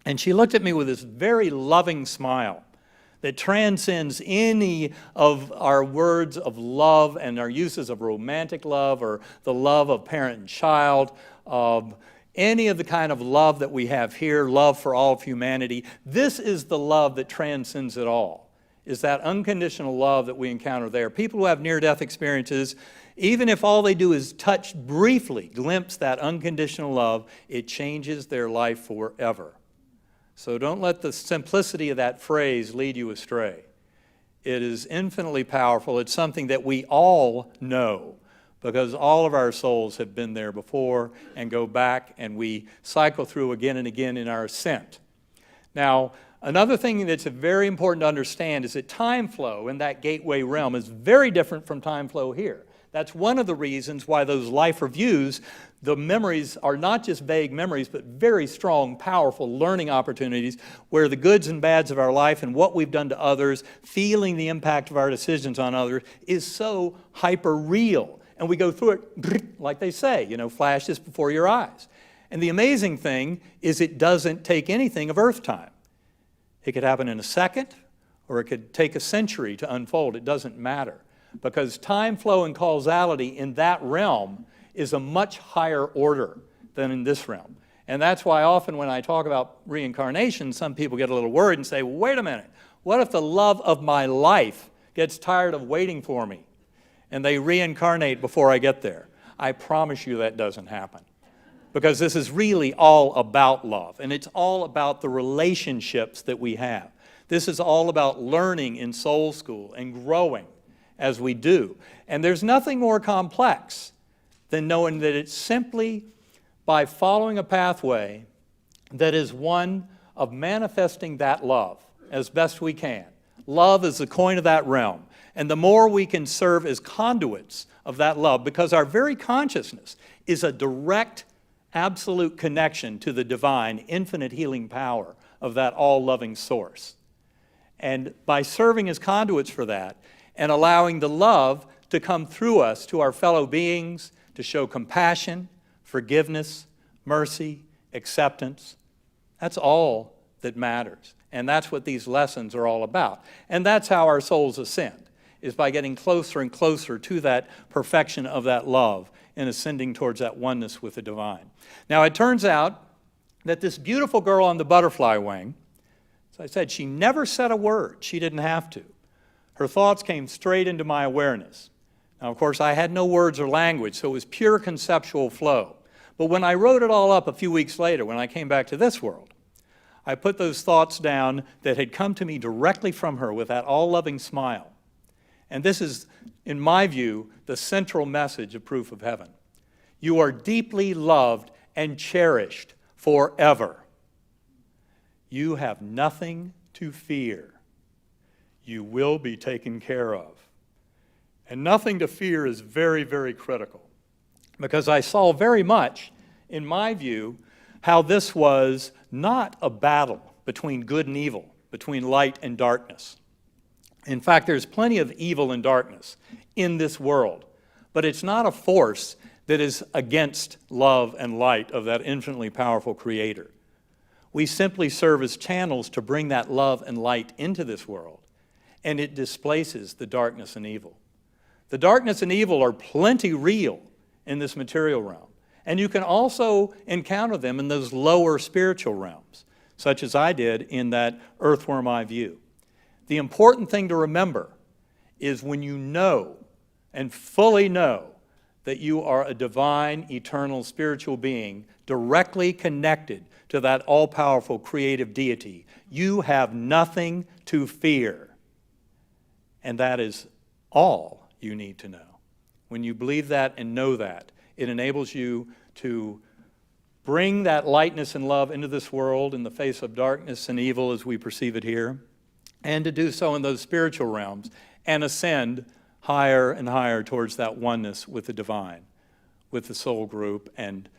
And she looked at me with this very loving smile that transcends any of our words of love and our uses of romantic love or the love of parent and child, any of the kind of love that we have here, love for all of humanity. This is the love that transcends it all, is that unconditional love that we encounter there. People who have near-death experiences, even if all they do is touch briefly, glimpse that unconditional love, it changes their life forever. So don't let the simplicity of that phrase lead you astray. It is infinitely powerful. It's something that we all know because all of our souls have been there before and go back, and we cycle through again and again in our ascent. Now, another thing that's very important to understand is that time flow in that gateway realm is very different from time flow here. That's one of the reasons why those life reviews, the memories are not just vague memories, but very strong, powerful learning opportunities where the goods and bads of our life and what we've done to others, feeling the impact of our decisions on others, is so hyper real. And we go through it, like they say, flashes before your eyes. And the amazing thing is it doesn't take anything of Earth time. It could happen in a second, or it could take a century to unfold. It doesn't matter. Because time flow and causality in that realm is a much higher order than in this realm. And that's why often when I talk about reincarnation, some people get a little worried and say, well, wait a minute, what if the love of my life gets tired of waiting for me and they reincarnate before I get there? I promise you that doesn't happen. Because this is really all about love, and it's all about the relationships that we have. This is all about learning in soul school and growing as we do. And there's nothing more complex than knowing that it's simply by following a pathway that is one of manifesting that love as best we can. Love is the coin of that realm. And the more we can serve as conduits of that love, because our very consciousness is a direct, absolute connection to the divine, infinite healing power of that all-loving source. And by serving as conduits for that, and allowing the love to come through us to our fellow beings, to show compassion, forgiveness, mercy, acceptance. That's all that matters. And that's what these lessons are all about. And that's how our souls ascend, is by getting closer and closer to that perfection of that love and ascending towards that oneness with the divine. Now, it turns out that this beautiful girl on the butterfly wing, as I said, she never said a word. She didn't have to. Her thoughts came straight into my awareness. Now, of course, I had no words or language, so it was pure conceptual flow. But when I wrote it all up a few weeks later, when I came back to this world, I put those thoughts down that had come to me directly from her with that all-loving smile. And this is, in my view, the central message of Proof of Heaven. You are deeply loved and cherished forever. You have nothing to fear. you will be taken care of. And nothing to fear is very, very critical, because I saw very much, in my view, how this was not a battle between good and evil, between light and darkness. In fact, there's plenty of evil and darkness in this world, but it's not a force that is against love and light of that infinitely powerful Creator. We simply serve as channels to bring that love and light into this world, and it displaces the darkness and evil. The darkness and evil are plenty real in this material realm, and you can also encounter them in those lower spiritual realms, such as I did in that earthworm eye view. The important thing to remember is when you know and fully know that you are a divine, eternal, spiritual being directly connected to that all-powerful creative deity, you have nothing to fear. And that is all you need to know. When you believe that and know that, it enables you to bring that lightness and love into this world in the face of darkness and evil as we perceive it here, and to do so in those spiritual realms and ascend higher and higher towards that oneness with the divine, with the soul group, and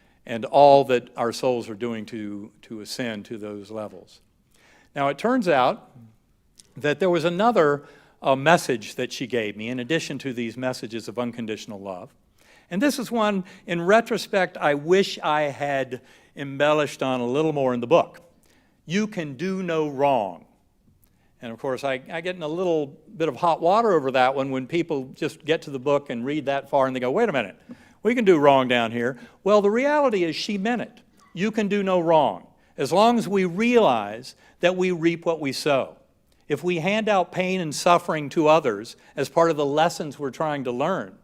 all that our souls are doing to ascend to those levels. Now, it turns out that there was another message that she gave me in addition to these messages of unconditional love. And this is one, in retrospect, I wish I had embellished on a little more in the book. You can do no wrong. And of course, I get in a little bit of hot water over that one when people just get to the book and read that far and they go, wait a minute, we can do wrong down here. Well, the reality is she meant it. You can do no wrong, as long as we realize that we reap what we sow. If we hand out pain and suffering to others as part of the lessons we're trying to learn,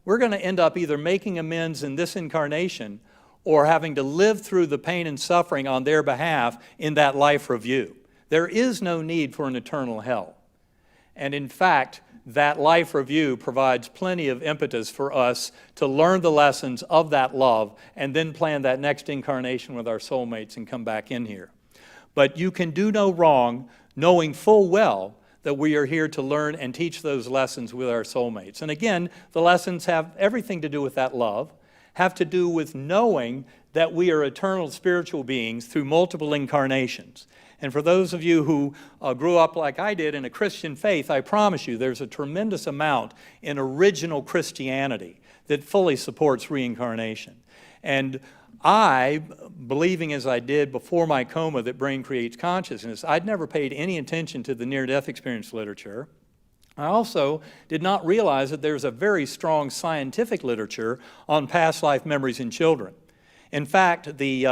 we're going to end up either making amends in this incarnation or having to live through the pain and suffering on their behalf in that life review. There is no need for an eternal hell. And in fact, that life review provides plenty of impetus for us to learn the lessons of that love and then plan that next incarnation with our soulmates and come back in here. But you can do no wrong, knowing full well that we are here to learn and teach those lessons with our soulmates. And again, the lessons have everything to do with that love, have to do with knowing that we are eternal spiritual beings through multiple incarnations. And for those of you who grew up like I did in a Christian faith, I promise you there's a tremendous amount in original Christianity that fully supports reincarnation. And I, believing as I did before my coma that brain creates consciousness, I'd never paid any attention to the near-death experience literature. I also did not realize that there's a very strong scientific literature on past life memories in children. In fact, the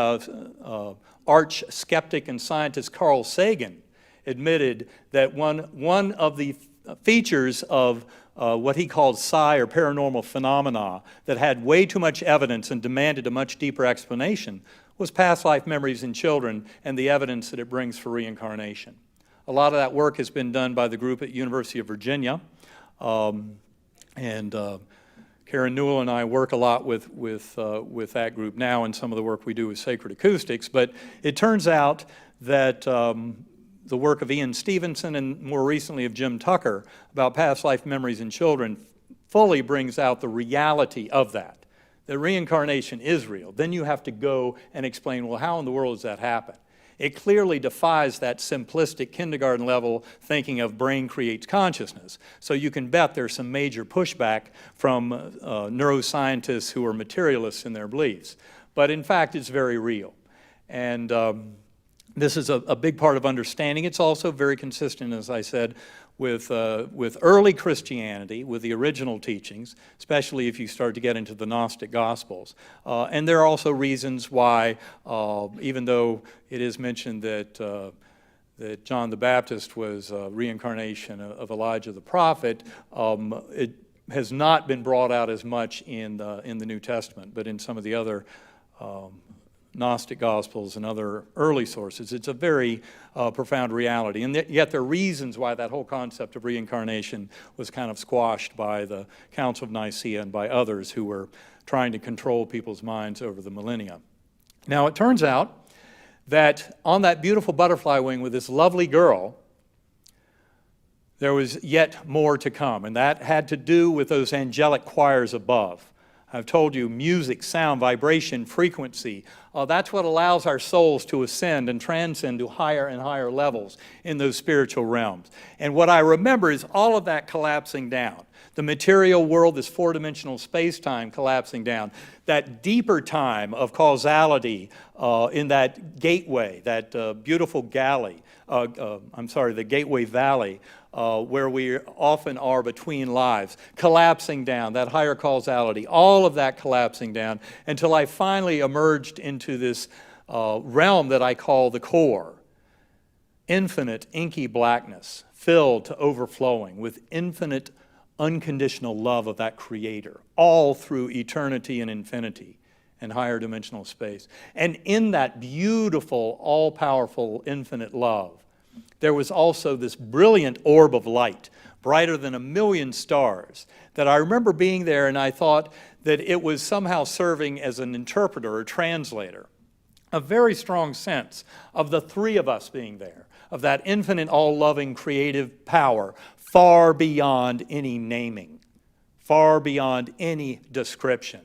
arch skeptic and scientist Carl Sagan admitted that one of the features of what he called psi or paranormal phenomena that had way too much evidence and demanded a much deeper explanation was past life memories in children and the evidence that it brings for reincarnation. A lot of that work has been done by the group at University of Virginia, Karen Newell and I work a lot with that group now, and some of the work we do with Sacred Acoustics. But it turns out that the work of Ian Stevenson and more recently of Jim Tucker about past life memories in children fully brings out the reality of that. That reincarnation is real. Then you have to go and explain, well, how in the world does that happen? It clearly defies that simplistic kindergarten level thinking of brain creates consciousness. So you can bet there's some major pushback from neuroscientists who are materialists in their beliefs. But in fact, it's very real. And this is a big part of understanding. It's also very consistent, as I said, with early Christianity, with the original teachings, especially if you start to get into the Gnostic Gospels. And there are also reasons why, even though it is mentioned that John the Baptist was a reincarnation of Elijah the prophet, it has not been brought out as much in the New Testament, but in some of the other Gnostic Gospels and other early sources. It's a very profound reality. And yet there are reasons why that whole concept of reincarnation was kind of squashed by the Council of Nicaea and by others who were trying to control people's minds over the millennia. Now, it turns out that on that beautiful butterfly wing with this lovely girl, there was yet more to come, and that had to do with those angelic choirs above. I've told you, music, sound, vibration, frequency, that's what allows our souls to ascend and transcend to higher and higher levels in those spiritual realms. And what I remember is all of that collapsing down. The material world, this four-dimensional space-time collapsing down. That deeper time of causality in that gateway, that beautiful galley, the gateway valley, where we often are between lives, collapsing down, that higher causality, all of that collapsing down, until I finally emerged into this realm that I call the core. Infinite, inky blackness, filled to overflowing with infinite, unconditional love of that Creator, all through eternity and infinity and higher dimensional space. And in that beautiful, all-powerful, infinite love, there was also this brilliant orb of light, brighter than 1,000,000 stars, that I remember being there and I thought that it was somehow serving as an interpreter or translator. A very strong sense of the three of us being there, of that infinite, all-loving, creative power, far beyond any naming, far beyond any description.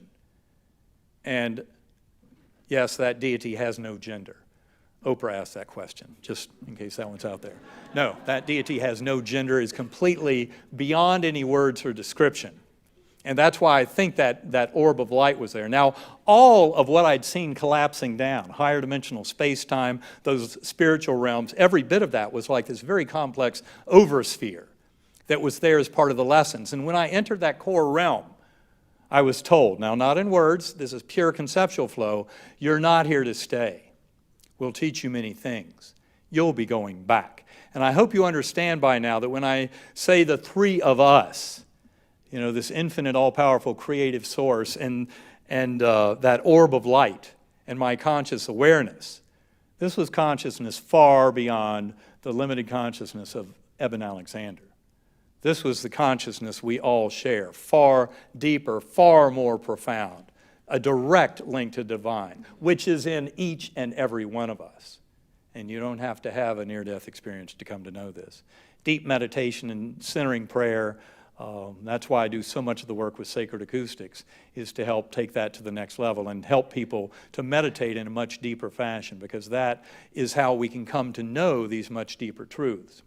And yes, that deity has no gender. Oprah asked that question, just in case that one's out there. No, that deity has no gender, is completely beyond any words or description. And that's why I think that orb of light was there. Now, all of what I'd seen collapsing down, higher dimensional space-time, those spiritual realms, every bit of that was like this very complex oversphere that was there as part of the lessons. And when I entered that core realm, I was told, now not in words, this is pure conceptual flow, you're not here to stay. We'll teach you many things. You'll be going back. And I hope you understand by now that when I say the three of us, this infinite, all-powerful, creative source and that orb of light and my conscious awareness, this was consciousness far beyond the limited consciousness of Eben Alexander. This was the consciousness we all share, far deeper, far more profound. A direct link to divine, which is in each and every one of us. And you don't have to have a near-death experience to come to know this. Deep meditation and centering prayer, that's why I do so much of the work with sacred acoustics, is to help take that to the next level and help people to meditate in a much deeper fashion, because that is how we can come to know these much deeper truths.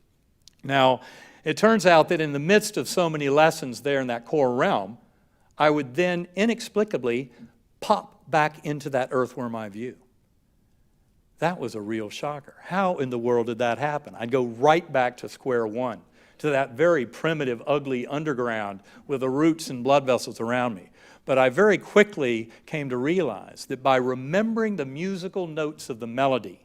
Now, it turns out that in the midst of so many lessons there in that core realm, I would then inexplicably pop back into that earthworm eye view. That was a real shocker. How in the world did that happen? I'd go right back to square one, to that very primitive, ugly underground with the roots and blood vessels around me. But I very quickly came to realize that by remembering the musical notes of the melody,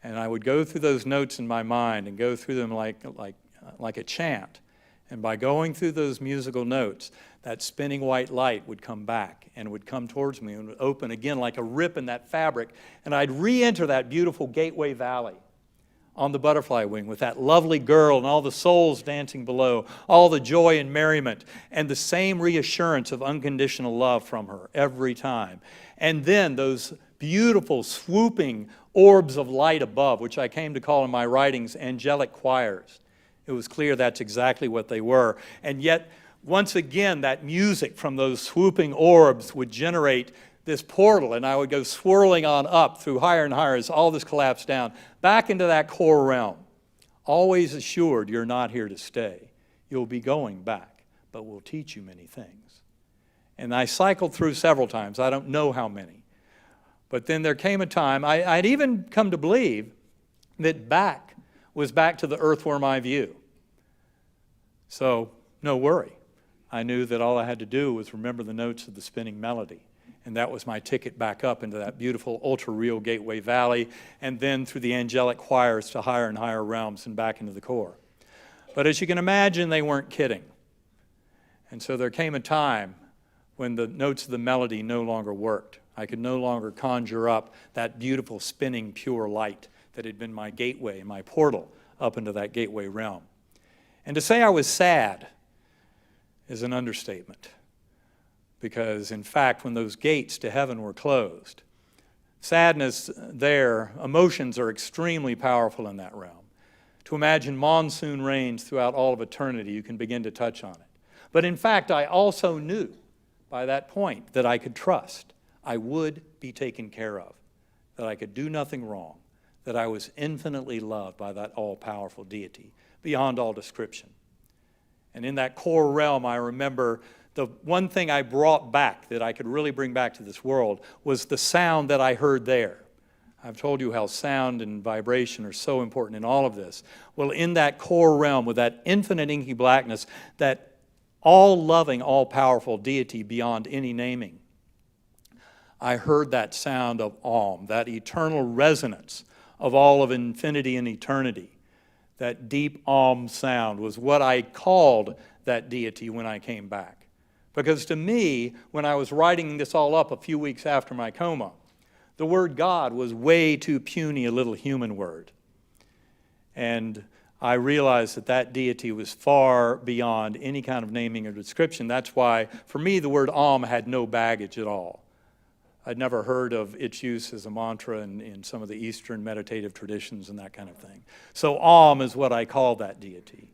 and I would go through those notes in my mind and go through them like a chant, and by going through those musical notes, that spinning white light would come back and would come towards me and would open again like a rip in that fabric, and I'd re-enter that beautiful gateway valley on the butterfly wing with that lovely girl and all the souls dancing below, all the joy and merriment, and the same reassurance of unconditional love from her every time. And then those beautiful, swooping orbs of light above, which I came to call in my writings angelic choirs. It was clear that's exactly what they were. And yet, once again, that music from those swooping orbs would generate this portal, and I would go swirling on up through higher and higher as all this collapsed down, back into that core realm, always assured you're not here to stay. You'll be going back, but we'll teach you many things. And I cycled through several times. I don't know how many. But then there came a time, I'd even come to believe that back was back to the earthworm eye view. So, no worry. I knew that all I had to do was remember the notes of the spinning melody. And that was my ticket back up into that beautiful, ultra-real gateway valley, and then through the angelic choirs to higher and higher realms and back into the core. But as you can imagine, they weren't kidding. And so there came a time when the notes of the melody no longer worked. I could no longer conjure up that beautiful, spinning, pure light that had been my gateway, my portal up into that gateway realm. And to say I was sad is an understatement. Because, in fact, when those gates to heaven were closed, sadness there, emotions are extremely powerful in that realm. to imagine monsoon rains throughout all of eternity, you can begin to touch on it. But in fact, I also knew by that point that I could trust. I would be taken care of, that I could do nothing wrong, that I was infinitely loved by that all-powerful deity, beyond all description. And in that core realm, I remember the one thing I brought back that I could really bring back to this world was the sound that I heard there. I've told you how sound and vibration are so important in all of this. Well, in that core realm, with that infinite inky blackness, that all-loving, all-powerful deity beyond any naming, I heard that sound of Om, that eternal resonance of all of infinity and eternity. That deep Om sound was what I called that deity when I came back. Because to me, when I was writing this all up a few weeks after my coma, the word God was way too puny a little human word. And I realized that that deity was far beyond any kind of naming or description. That's why, for me, the word Om had no baggage at all. I'd never heard of its use as a mantra in some of the Eastern meditative traditions and that kind of thing. So Om is what I called that deity.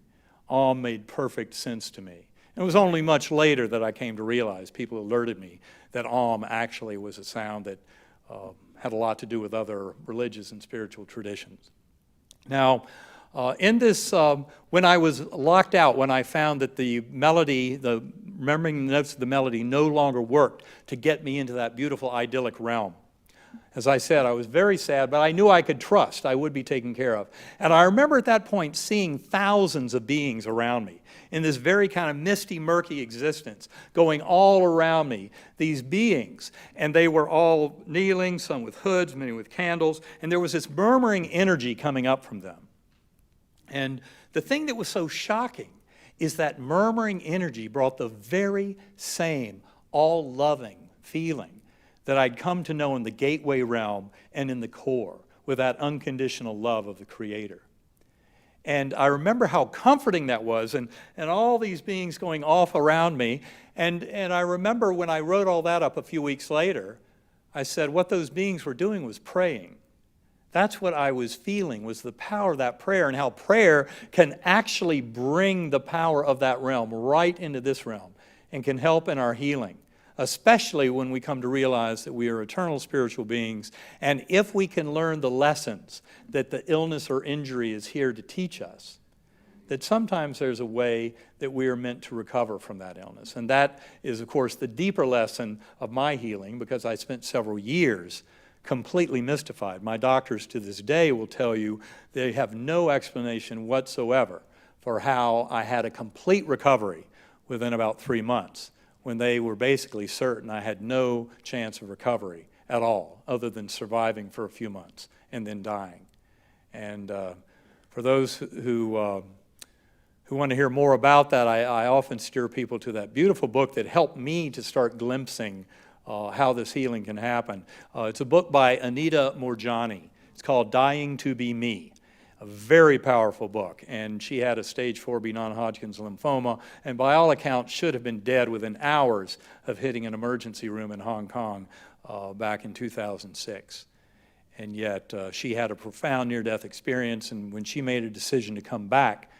Om made perfect sense to me. And it was only much later that I came to realize, people alerted me, that Om actually was a sound that had a lot to do with other religious and spiritual traditions. Now, in this, when I was locked out, when I found that the melody, the remembering the notes of the melody no longer worked to get me into that beautiful idyllic realm. As I said, I was very sad, but I knew I could trust I would be taken care of. And I remember at that point seeing thousands of beings around me in this very kind of misty, murky existence going all around me, these beings. And they were all kneeling, some with hoods, many with candles, and there was this murmuring energy coming up from them. And the thing that was so shocking is that murmuring energy brought the very same all-loving feeling that I'd come to know in the gateway realm and in the core with that unconditional love of the Creator. And I remember how comforting that was, and all these beings going off around me. And I remember when I wrote all that up a few weeks later, I said what those beings were doing was praying. That's what I was feeling, was the power of that prayer, and how prayer can actually bring the power of that realm right into this realm and can help in our healing, especially when we come to realize that we are eternal spiritual beings. And if we can learn the lessons that the illness or injury is here to teach us, that sometimes there's a way that we are meant to recover from that illness. And that is, of course, the deeper lesson of my healing, because I spent several years completely mystified. My doctors to this day will tell you they have no explanation whatsoever for how I had a complete recovery within about 3 months, when they were basically certain I had no chance of recovery at all, other than surviving for a few months and then dying. And for those who want to hear more about that, I often steer people to that beautiful book that helped me to start glimpsing how this healing can happen. It's a book by Anita Moorjani. It's called Dying to Be Me. A very powerful book. And she had a stage 4B non-Hodgkin's lymphoma, and by all accounts should have been dead within hours of hitting an emergency room in Hong Kong back in 2006. And yet she had a profound near-death experience, and when she made a decision to come back,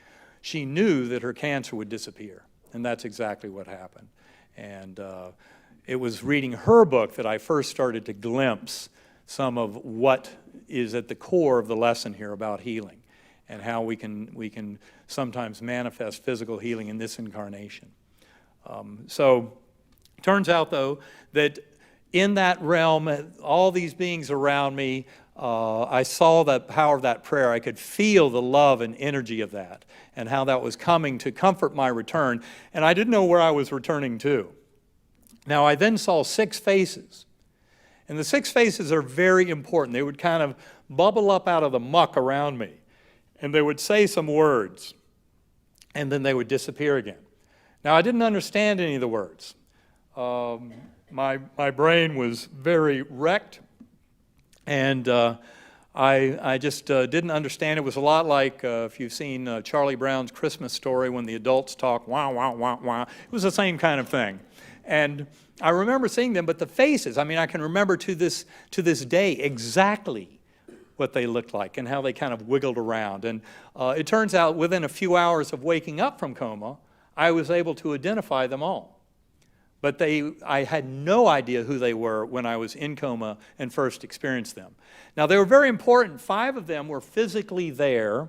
she knew that her cancer would disappear. And that's exactly what happened. And it was reading her book that I first started to glimpse some of what is at the core of the lesson here about healing, and how we can sometimes manifest physical healing in this incarnation. So it turns out, though, that in that realm, all these beings around me, I saw the power of that prayer. I could feel the love and energy of that, and how that was coming to comfort my return, and I didn't know where I was returning to. Now, I then saw 6 faces, and the 6 faces are very important. They would kind of bubble up out of the muck around me, and they would say some words, and then they would disappear again. Now, I didn't understand any of the words. My brain was very wrecked, and I just didn't understand. It was a lot like if you've seen Charlie Brown's Christmas Story, when the adults talk, wah, wah, wah, wah. It was the same kind of thing. And I remember seeing them, but the faces, I mean, I can remember to this day exactly what they looked like and how they kind of wiggled around. And it turns out within a few hours of waking up from coma, I was able to identify them all. But I had no idea who they were when I was in coma and first experienced them. Now, they were very important. 5 of them were physically there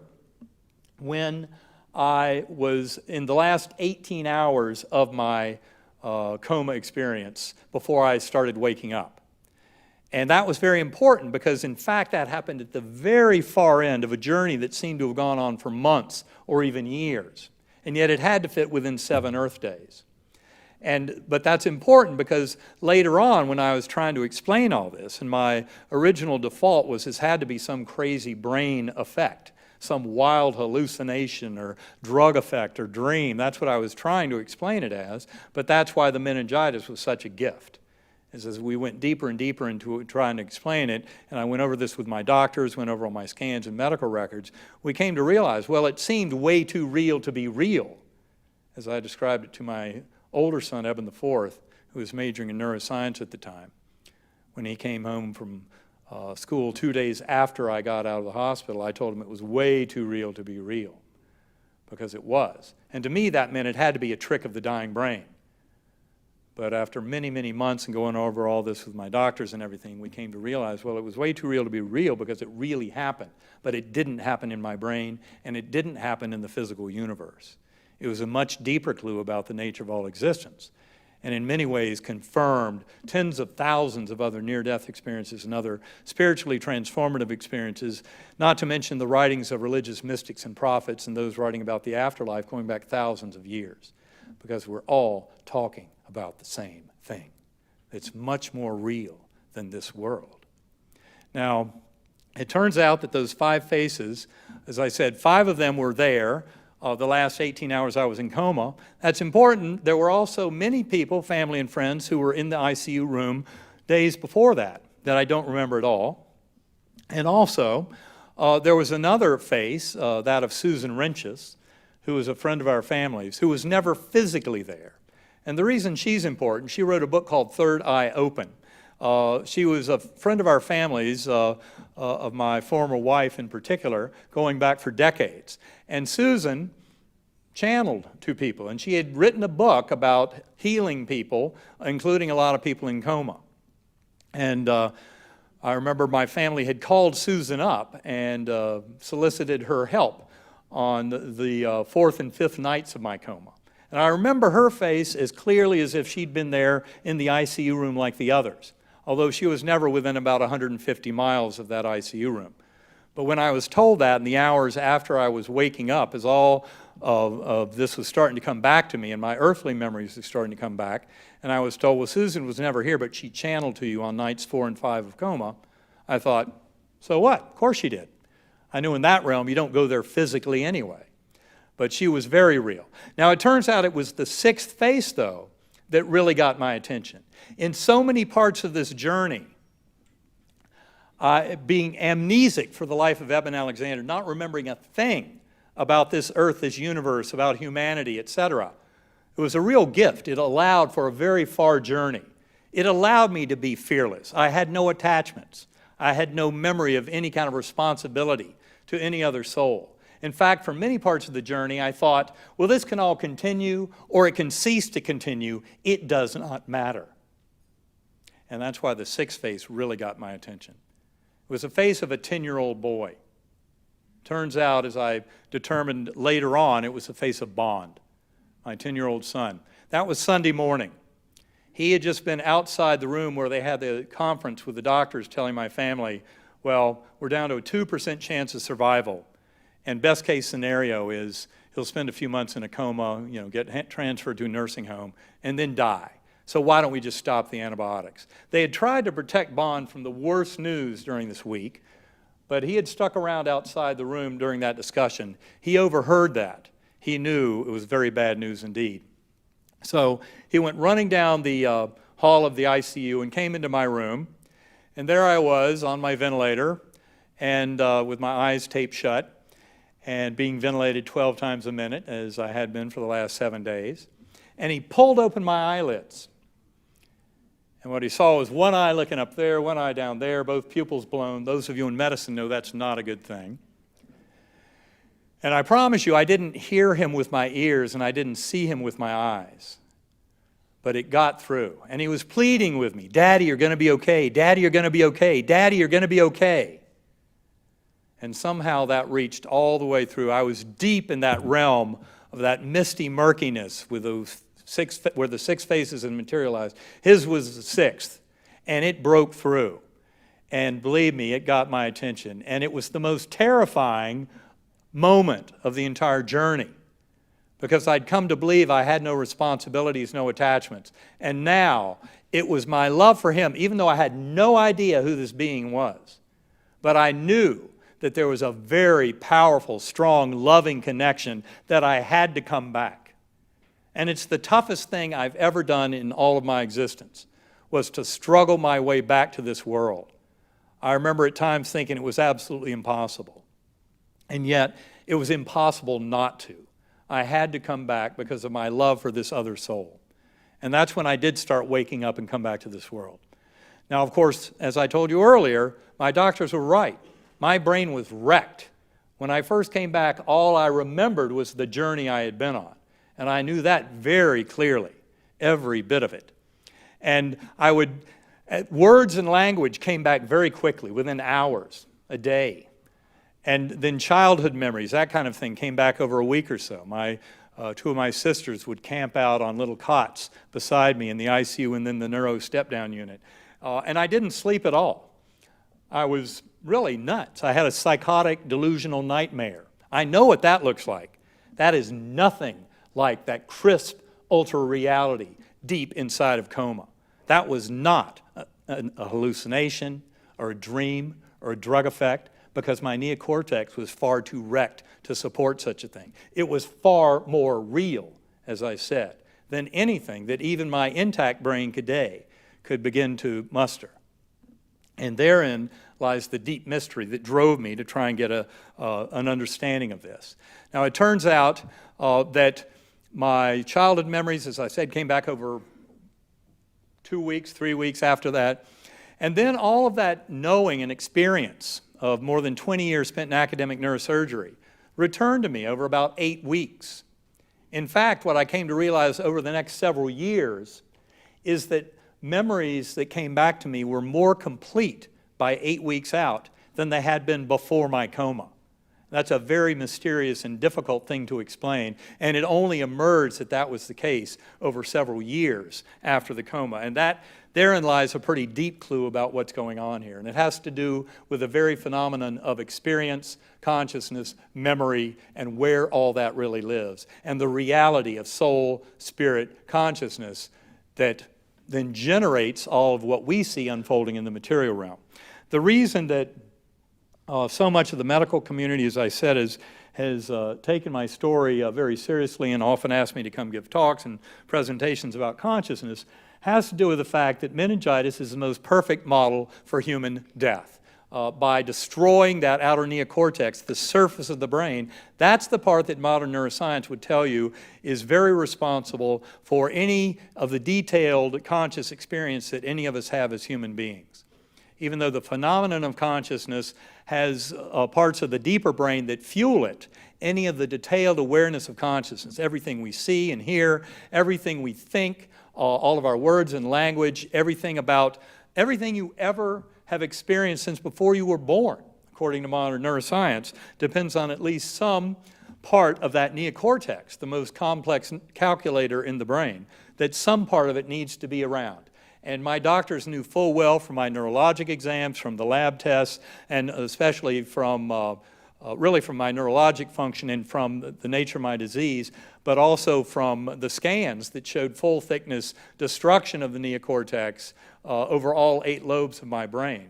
when I was in the last 18 hours of my coma experience before I started waking up. And that was very important because, in fact, that happened at the very far end of a journey that seemed to have gone on for months or even years. And yet it had to fit within 7 Earth days. But that's important because later on when I was trying to explain all this, and my original default was this had to be some crazy brain effect, some wild hallucination or drug effect or dream. That's what I was trying to explain it as, but that's why the meningitis was such a gift. As we went deeper and deeper into trying to explain it, and I went over this with my doctors, went over all my scans and medical records, we came to realize, well, it seemed way too real to be real, as I described it to my older son, Eben IV, who was majoring in neuroscience at the time. When he came home from school 2 days after I got out of the hospital, I told him it was way too real to be real, because it was. And to me, that meant it had to be a trick of the dying brain. But after many, many months and going over all this with my doctors and everything, we came to realize, well, it was way too real to be real because it really happened. But it didn't happen in my brain, and it didn't happen in the physical universe. It was a much deeper clue about the nature of all existence, and in many ways confirmed tens of thousands of other near-death experiences and other spiritually transformative experiences, not to mention the writings of religious mystics and prophets and those writing about the afterlife going back thousands of years, because we're all talking about the same thing. It's much more real than this world. Now, it turns out that those 5 faces, as I said, 5 of them were there the last 18 hours I was in coma. That's important. There were also many people, family and friends, who were in the ICU room days before that I don't remember at all. And also, there was another face, that of Susan Renches, who was a friend of our family's, who was never physically there. And the reason she's important, she wrote a book called Third Eye Open. She was a friend of our family's, of my former wife in particular, going back for decades. And Susan channeled to people, and she had written a book about healing people, including a lot of people in coma. And I remember my family had called Susan up and solicited her help on the 4th and 5th nights of my coma. And I remember her face as clearly as if she'd been there in the ICU room like the others, although she was never within about 150 miles of that ICU room. But when I was told that in the hours after I was waking up, as all of this was starting to come back to me, and my earthly memories were starting to come back, and I was told, well, Susan was never here, but she channeled to you on nights 4 and 5 of coma, I thought, so what? Of course she did. I knew in that realm you don't go there physically anyway. But she was very real. Now, it turns out it was the 6th face, though, that really got my attention. In so many parts of this journey, being amnesic for the life of Eben Alexander, not remembering a thing about this earth, this universe, about humanity, etc., it was a real gift. It allowed for a very far journey. It allowed me to be fearless. I had no attachments. I had no memory of any kind of responsibility to any other soul. In fact, for many parts of the journey, I thought, well, this can all continue, or it can cease to continue. It does not matter. And that's why the 6th face really got my attention. It was the face of a 10-year-old boy. Turns out, as I determined later on, it was the face of Bond, my 10-year-old son. That was Sunday morning. He had just been outside the room where they had the conference with the doctors telling my family, well, we're down to a 2% chance of survival. And best case scenario is he'll spend a few months in a coma, get transferred to a nursing home, and then die. So why don't we just stop the antibiotics? They had tried to protect Bond from the worst news during this week, but he had stuck around outside the room during that discussion. He overheard that. He knew it was very bad news indeed. So he went running down the hall of the ICU and came into my room, and there I was on my ventilator and with my eyes taped shut, and being ventilated 12 times a minute, as I had been for the last 7 days. And he pulled open my eyelids. And what he saw was one eye looking up there, one eye down there, both pupils blown. Those of you in medicine know that's not a good thing. And I promise you, I didn't hear him with my ears and I didn't see him with my eyes. But it got through. And he was pleading with me, Daddy, you're going to be okay. Daddy, you're going to be okay. Daddy, you're going to be okay. And somehow that reached all the way through. I was deep in that realm of that misty murkiness with those where the 6 faces had materialized. His was the 6th, and it broke through. And believe me, it got my attention. And it was the most terrifying moment of the entire journey, because I'd come to believe I had no responsibilities, no attachments. And now it was my love for him, even though I had no idea who this being was. But I knew that there was a very powerful, strong, loving connection that I had to come back. And it's the toughest thing I've ever done in all of my existence, was to struggle my way back to this world. I remember at times thinking it was absolutely impossible. And yet, it was impossible not to. I had to come back because of my love for this other soul. And that's when I did start waking up and come back to this world. Now, of course, as I told you earlier, my doctors were right. My brain was wrecked. When I first came back, all I remembered was the journey I had been on. And I knew that very clearly, every bit of it. And words and language came back very quickly, within hours, a day. And then childhood memories, that kind of thing, came back over a week or so. Two of my sisters would camp out on little cots beside me in the ICU and then the neuro step-down unit. And I didn't sleep at all. I was really nuts. I had a psychotic, delusional nightmare. I know what that looks like. That is nothing like that crisp ultra-reality deep inside of coma. That was not a hallucination or a dream or a drug effect, because my neocortex was far too wrecked to support such a thing. It was far more real, as I said, than anything that even my intact brain today could begin to muster. And therein lies the deep mystery that drove me to try and get an understanding of this. Now, it turns out that my childhood memories, as I said, came back over 2 weeks, 3 weeks after that. And then all of that knowing and experience of more than 20 years spent in academic neurosurgery returned to me over about 8 weeks. In fact, what I came to realize over the next several years is that memories that came back to me were more complete by 8 weeks out than they had been before my coma. That's a very mysterious and difficult thing to explain, and it only emerged that that was the case over several years after the coma. And therein lies a pretty deep clue about what's going on here. And it has to do with the very phenomenon of experience, consciousness, memory, and where all that really lives, and the reality of soul, spirit, consciousness that then generates all of what we see unfolding in the material realm. The reason that so much of the medical community, as I said, has taken my story very seriously and often asked me to come give talks and presentations about consciousness has to do with the fact that meningitis is the most perfect model for human death. By destroying that outer neocortex, the surface of the brain, that's the part that modern neuroscience would tell you is very responsible for any of the detailed conscious experience that any of us have as human beings. Even though the phenomenon of consciousness has parts of the deeper brain that fuel it, any of the detailed awareness of consciousness, everything we see and hear, everything we think, all of our words and language, everything you ever have experienced since before you were born, according to modern neuroscience, depends on at least some part of that neocortex, the most complex calculator in the brain, that some part of it needs to be around. And my doctors knew full well from my neurologic exams, from the lab tests, and especially from really from my neurologic function and from the nature of my disease, but also from the scans that showed full thickness destruction of the neocortex over all 8 lobes of my brain.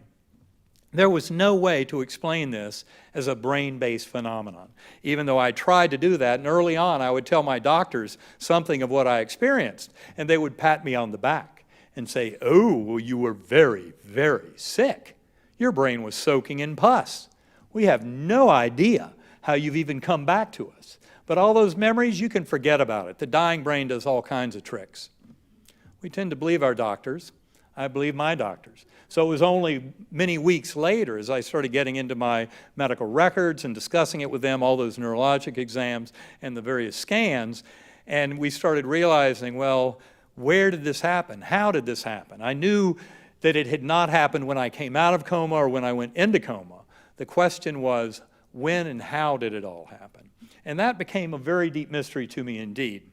There was no way to explain this as a brain-based phenomenon, even though I tried to do that. And early on, I would tell my doctors something of what I experienced, and they would pat me on the back and say, "Oh, well, you were very, very sick. Your brain was soaking in pus. We have no idea how you've even come back to us. But all those memories, you can forget about it. The dying brain does all kinds of tricks." We tend to believe our doctors. I believed my doctors. So it was only many weeks later, as I started getting into my medical records and discussing it with them, all those neurologic exams and the various scans, and we started realizing, well, where did this happen? How did this happen? I knew that it had not happened when I came out of coma or when I went into coma. The question was, when and how did it all happen? And that became a very deep mystery to me indeed,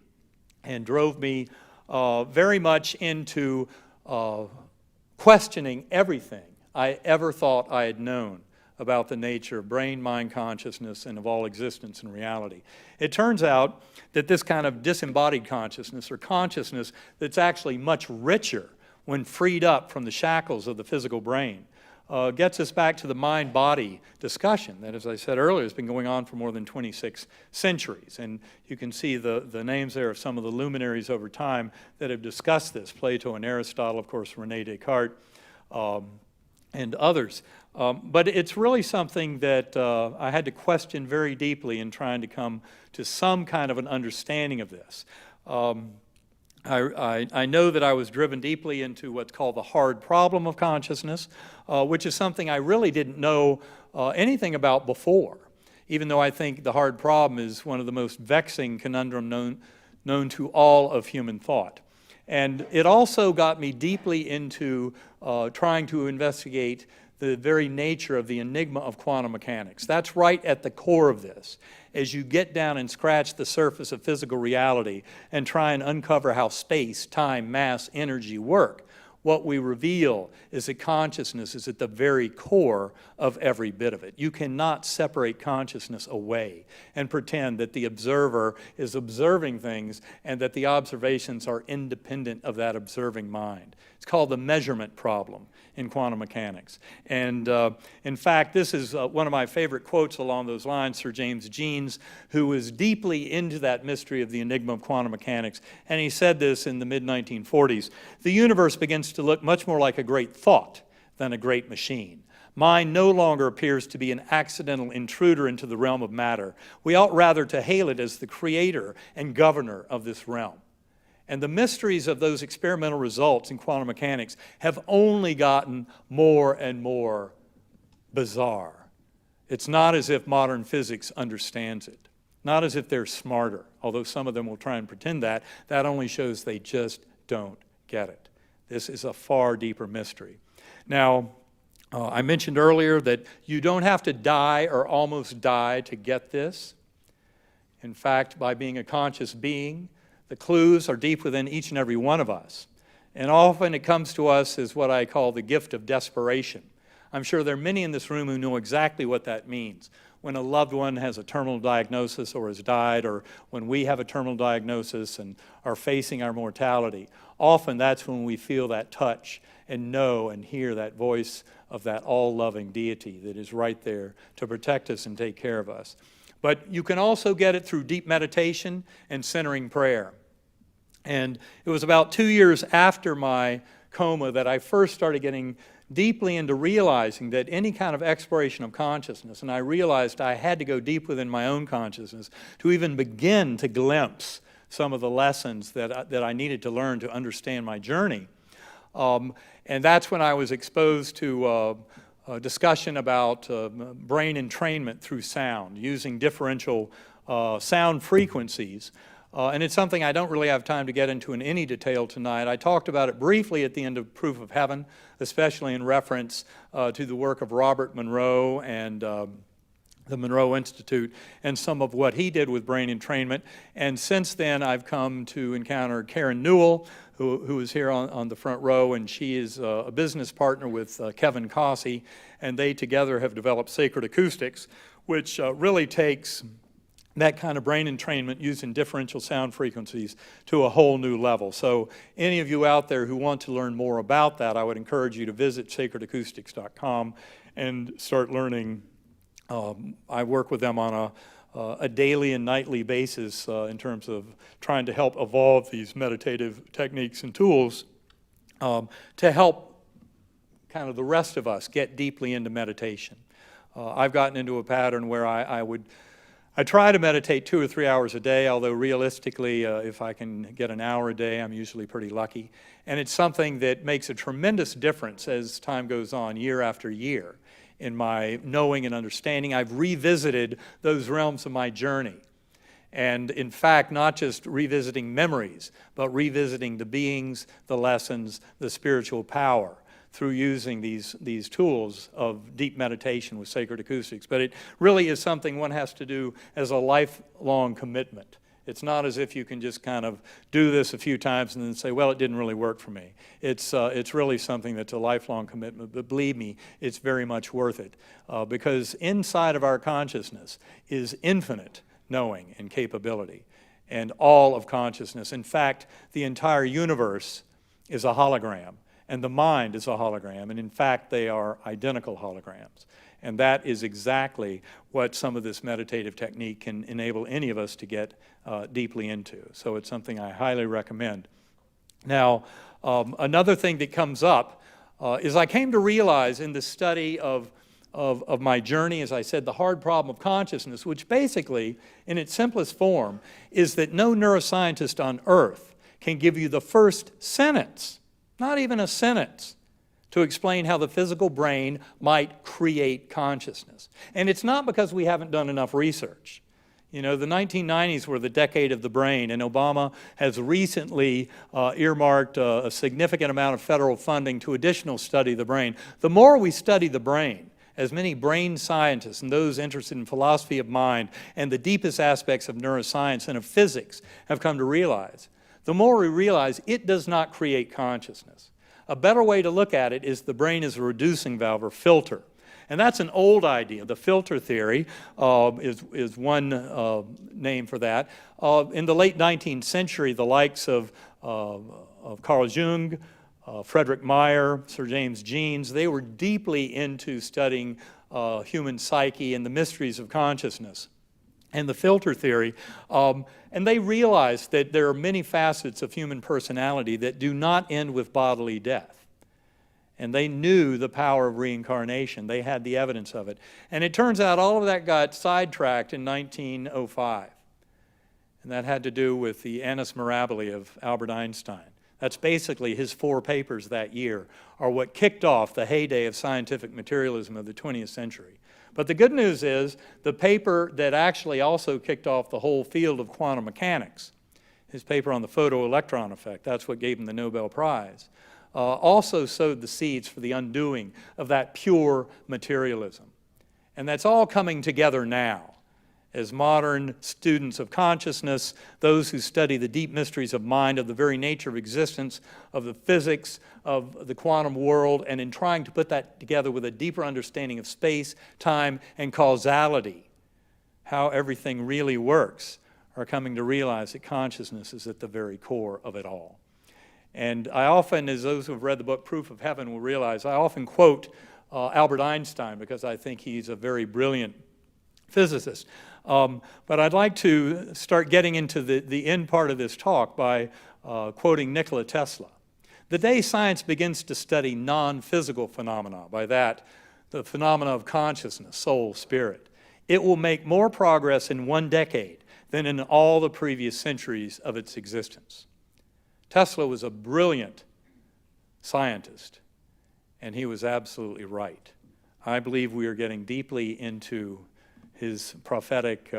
and drove me very much into questioning everything I ever thought I had known about the nature of brain, mind, consciousness, and of all existence and reality. It turns out that this kind of disembodied consciousness, or consciousness that's actually much richer when freed up from the shackles of the physical brain, gets us back to the mind-body discussion that, as I said earlier, has been going on for more than 26 centuries. And you can see the names there of some of the luminaries over time that have discussed this: Plato and Aristotle, of course, René Descartes, and others. But it's really something that I had to question very deeply in trying to come to some kind of an understanding of this. I know that I was driven deeply into what's called the hard problem of consciousness, which is something I really didn't know anything about before, even though I think the hard problem is one of the most vexing conundrum known to all of human thought. And it also got me deeply into trying to investigate the very nature of the enigma of quantum mechanics. That's right at the core of this. As you get down and scratch the surface of physical reality and try and uncover how space, time, mass, energy work, what we reveal is that consciousness is at the very core of every bit of it. You cannot separate consciousness away and pretend that the observer is observing things and that the observations are independent of that observing mind. It's called the measurement problem in quantum mechanics. And in fact, this is one of my favorite quotes along those lines, Sir James Jeans, who was deeply into that mystery of the enigma of quantum mechanics. And he said this in the mid-1940s: "The universe begins to look much more like a great thought than a great machine. Mind no longer appears to be an accidental intruder into the realm of matter. We ought rather to hail it as the creator and governor of this realm." And the mysteries of those experimental results in quantum mechanics have only gotten more and more bizarre. It's not as if modern physics understands it, not as if they're smarter, although some of them will try and pretend that. That only shows they just don't get it. This is a far deeper mystery. Now, I mentioned earlier that you don't have to die or almost die to get this. In fact, by being a conscious being, the clues are deep within each and every one of us. And often it comes to us as what I call the gift of desperation. I'm sure there are many in this room who know exactly what that means. When a loved one has a terminal diagnosis or has died, or when we have a terminal diagnosis and are facing our mortality, often that's when we feel that touch and know and hear that voice of that all-loving deity that is right there to protect us and take care of us. But you can also get it through deep meditation and centering prayer. And it was about 2 years after my coma that I first started getting deeply into realizing that any kind of exploration of consciousness, and I realized I had to go deep within my own consciousness to even begin to glimpse some of the lessons that I needed to learn to understand my journey. And that's when I was exposed to a discussion about brain entrainment through sound, using differential sound frequencies. And it's something I don't really have time to get into in any detail tonight. I talked about it briefly at the end of Proof of Heaven, especially in reference to the work of Robert Monroe and the Monroe Institute and some of what he did with brain entrainment. And since then, I've come to encounter Karen Newell, who is here on the front row, and she is a business partner with Kevin Cossey, and they together have developed Sacred Acoustics, which really takes that kind of brain entrainment using differential sound frequencies to a whole new level. So any of you out there who want to learn more about that, I would encourage you to visit sacredacoustics.com and start learning. I work with them on a daily and nightly basis in terms of trying to help evolve these meditative techniques and tools to help kind of the rest of us get deeply into meditation. I've gotten into a pattern where I would I try to meditate 2 or 3 hours a day, although realistically, if I can get an hour a day, I'm usually pretty lucky. And it's something that makes a tremendous difference as time goes on, year after year, in my knowing and understanding. I've revisited those realms of my journey. And in fact, not just revisiting memories, but revisiting the beings, the lessons, the spiritual power through using these tools of deep meditation with sacred acoustics. But it really is something one has to do as a lifelong commitment. It's not as if you can just kind of do this a few times and then say, well, it didn't really work for me. It's really something that's a lifelong commitment, but believe me, it's very much worth it. Because inside of our consciousness is infinite knowing and capability, and all of consciousness. In fact, the entire universe is a hologram, and the mind is a hologram, and in fact, they are identical holograms. And that is exactly what some of this meditative technique can enable any of us to get deeply into. So it's something I highly recommend. Now, another thing that comes up is I came to realize in the study of my journey, as I said, the hard problem of consciousness, which basically, in its simplest form, is that no neuroscientist on earth can give you the first sentence, not even a sentence, to explain how the physical brain might create consciousness. And it's not because we haven't done enough research. You know, the 1990s were the decade of the brain, and Obama has recently earmarked a significant amount of federal funding to additional study of the brain. The more we study the brain, as many brain scientists and those interested in philosophy of mind and the deepest aspects of neuroscience and of physics have come to realize, the more we realize it does not create consciousness. A better way to look at it is the brain is a reducing valve or filter. And that's an old idea. The filter theory is one name for that. In the late 19th century, the likes of Carl Jung, Frederick Meyer, Sir James Jeans, they were deeply into studying human psyche and the mysteries of consciousness and the filter theory. And they realized that there are many facets of human personality that do not end with bodily death. And they knew the power of reincarnation. They had the evidence of it. And it turns out all of that got sidetracked in 1905. And that had to do with the annus mirabilis of Albert Einstein. That's basically his 4 papers that year are what kicked off the heyday of scientific materialism of the 20th century. But the good news is the paper that actually also kicked off the whole field of quantum mechanics, his paper on the photoelectron effect, that's what gave him the Nobel Prize, also sowed the seeds for the undoing of that pure materialism. And that's all coming together now as modern students of consciousness, those who study the deep mysteries of mind, of the very nature of existence, of the physics, of the quantum world, and in trying to put that together with a deeper understanding of space, time, and causality, how everything really works, are coming to realize that consciousness is at the very core of it all. And I often, as those who have read the book Proof of Heaven will realize, I often quote Albert Einstein because I think he's a very brilliant physicist. But I'd like to start getting into the end part of this talk by quoting Nikola Tesla. The day science begins to study non-physical phenomena, by that, the phenomena of consciousness, soul, spirit, it will make more progress in 1 decade than in all the previous centuries of its existence. Tesla was a brilliant scientist, and he was absolutely right. I believe we are getting deeply into his prophetic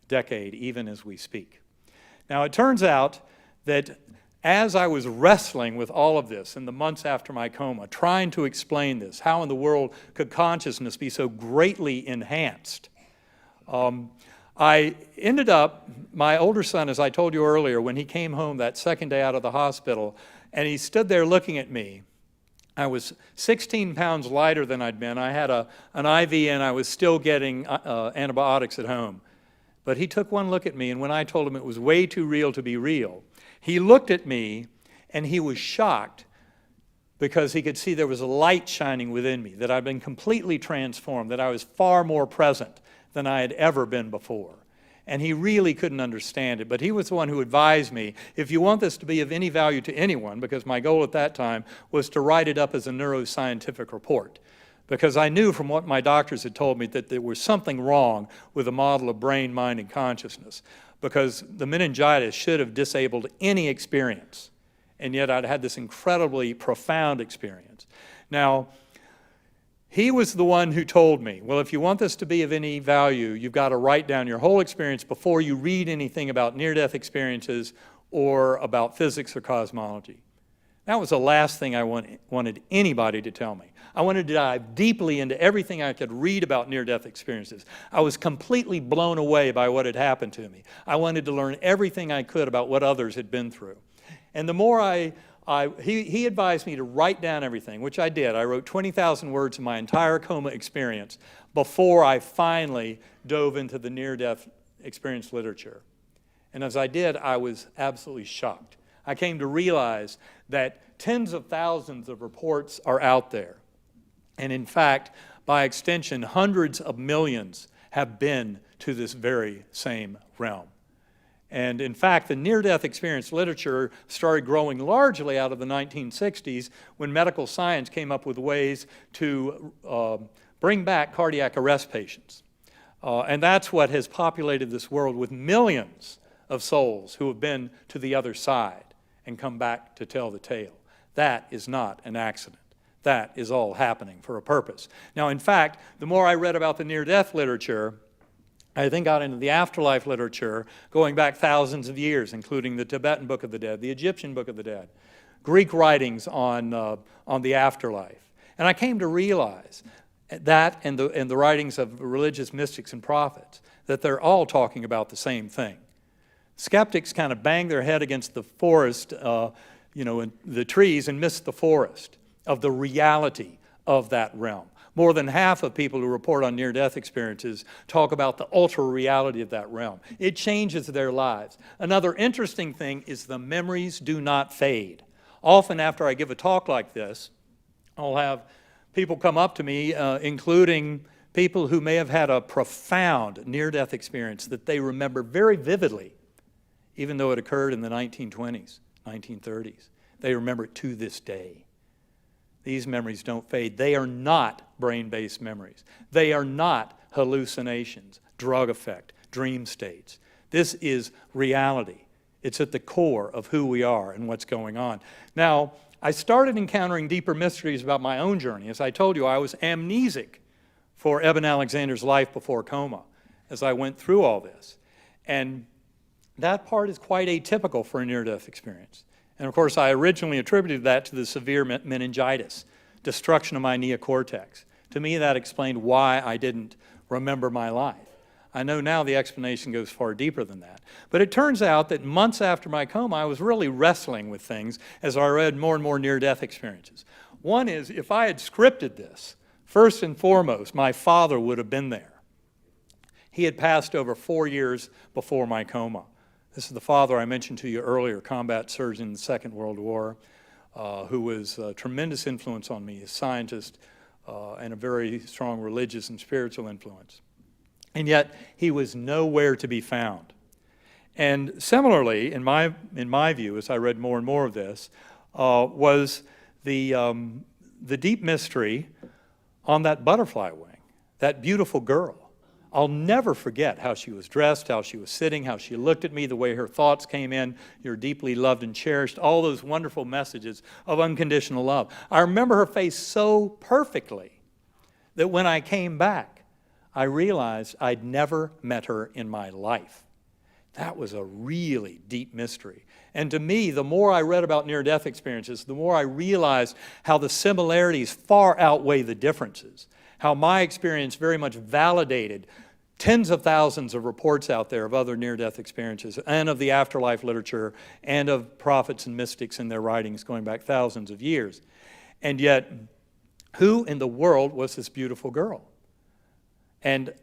decade, even as we speak. Now, it turns out that as I was wrestling with all of this in the months after my coma, trying to explain this, how in the world could consciousness be so greatly enhanced, I ended up, my older son, as I told you earlier, when he came home that second day out of the hospital, and he stood there looking at me. I was 16 pounds lighter than I'd been. I had an IV and I was still getting antibiotics at home. But he took one look at me, and when I told him it was way too real to be real, he looked at me and he was shocked because he could see there was a light shining within me, that I'd been completely transformed, that I was far more present than I had ever been before. And he really couldn't understand it, but he was the one who advised me, if you want this to be of any value to anyone, because my goal at that time was to write it up as a neuroscientific report, because I knew from what my doctors had told me that there was something wrong with the model of brain, mind, and consciousness, because the meningitis should have disabled any experience, and yet I'd had this incredibly profound experience. Now, he was the one who told me, well, if you want this to be of any value, you've got to write down your whole experience before you read anything about near-death experiences or about physics or cosmology. That was the last thing I wanted anybody to tell me. I wanted to dive deeply into everything I could read about near-death experiences. I was completely blown away by what had happened to me. I wanted to learn everything I could about what others had been through. And the more he advised me to write down everything, which I did. I wrote 20,000 words of my entire coma experience before I finally dove into the near-death experience literature. And as I did, I was absolutely shocked. I came to realize that tens of thousands of reports are out there. And in fact, by extension, hundreds of millions have been to this very same realm. And in fact, the near-death experience literature started growing largely out of the 1960s when medical science came up with ways to bring back cardiac arrest patients. And that's what has populated this world with millions of souls who have been to the other side and come back to tell the tale. That is not an accident. That is all happening for a purpose. Now, in fact, the more I read about the near-death literature, I then got into the afterlife literature going back thousands of years, including the Tibetan Book of the Dead, the Egyptian Book of the Dead, Greek writings on the afterlife. And I came to realize that and the writings of religious mystics and prophets, that they're all talking about the same thing. Skeptics kind of bang their head against the forest, in the trees, and miss the forest of the reality of that realm. More than half of people who report on near-death experiences talk about the ultra-reality of that realm. It changes their lives. Another interesting thing is the memories do not fade. Often after I give a talk like this, I'll have people come up to me, including people who may have had a profound near-death experience that they remember very vividly, even though it occurred in the 1920s, 1930s. They remember it to this day. These memories don't fade. They are not brain-based memories. They are not hallucinations, drug effect, dream states. This is reality. It's at the core of who we are and what's going on. Now, I started encountering deeper mysteries about my own journey. As I told you, I was amnesic for Eben Alexander's life before coma as I went through all this. And that part is quite atypical for a near-death experience. And of course, I originally attributed that to the severe meningitis, destruction of my neocortex. To me, that explained why I didn't remember my life. I know now the explanation goes far deeper than that. But it turns out that months after my coma, I was really wrestling with things as I read more and more near-death experiences. One is, if I had scripted this, first and foremost, my father would have been there. He had passed over 4 years before my coma. This is the father I mentioned to you earlier, combat surgeon in the Second World War, who was a tremendous influence on me, a scientist, and a very strong religious and spiritual influence. And yet, he was nowhere to be found. And similarly, in my view, as I read more and more of this, was the deep mystery on that butterfly wing, that beautiful girl. I'll never forget how she was dressed, how she was sitting, how she looked at me, the way her thoughts came in. You're deeply loved and cherished, all those wonderful messages of unconditional love. I remember her face so perfectly that when I came back, I realized I'd never met her in my life. That was a really deep mystery. And to me, the more I read about near-death experiences, the more I realized how the similarities far outweigh the differences. How my experience very much validated tens of thousands of reports out there of other near-death experiences and of the afterlife literature and of prophets and mystics in their writings going back thousands of years. And yet, who in the world was this beautiful girl? And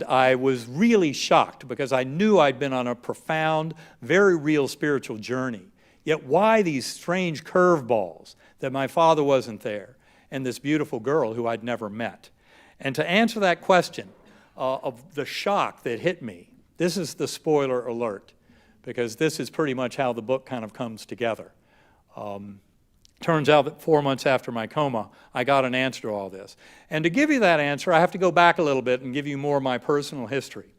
I was really shocked because I knew I'd been on a profound, very real spiritual journey. Yet why these strange curveballs that my father wasn't there and this beautiful girl who I'd never met? And to answer that question of the shock that hit me, this is the spoiler alert, because this is pretty much how the book kind of comes together. Turns out that 4 months after my coma, I got an answer to all this. And to give you that answer, I have to go back a little bit and give you more of my personal history.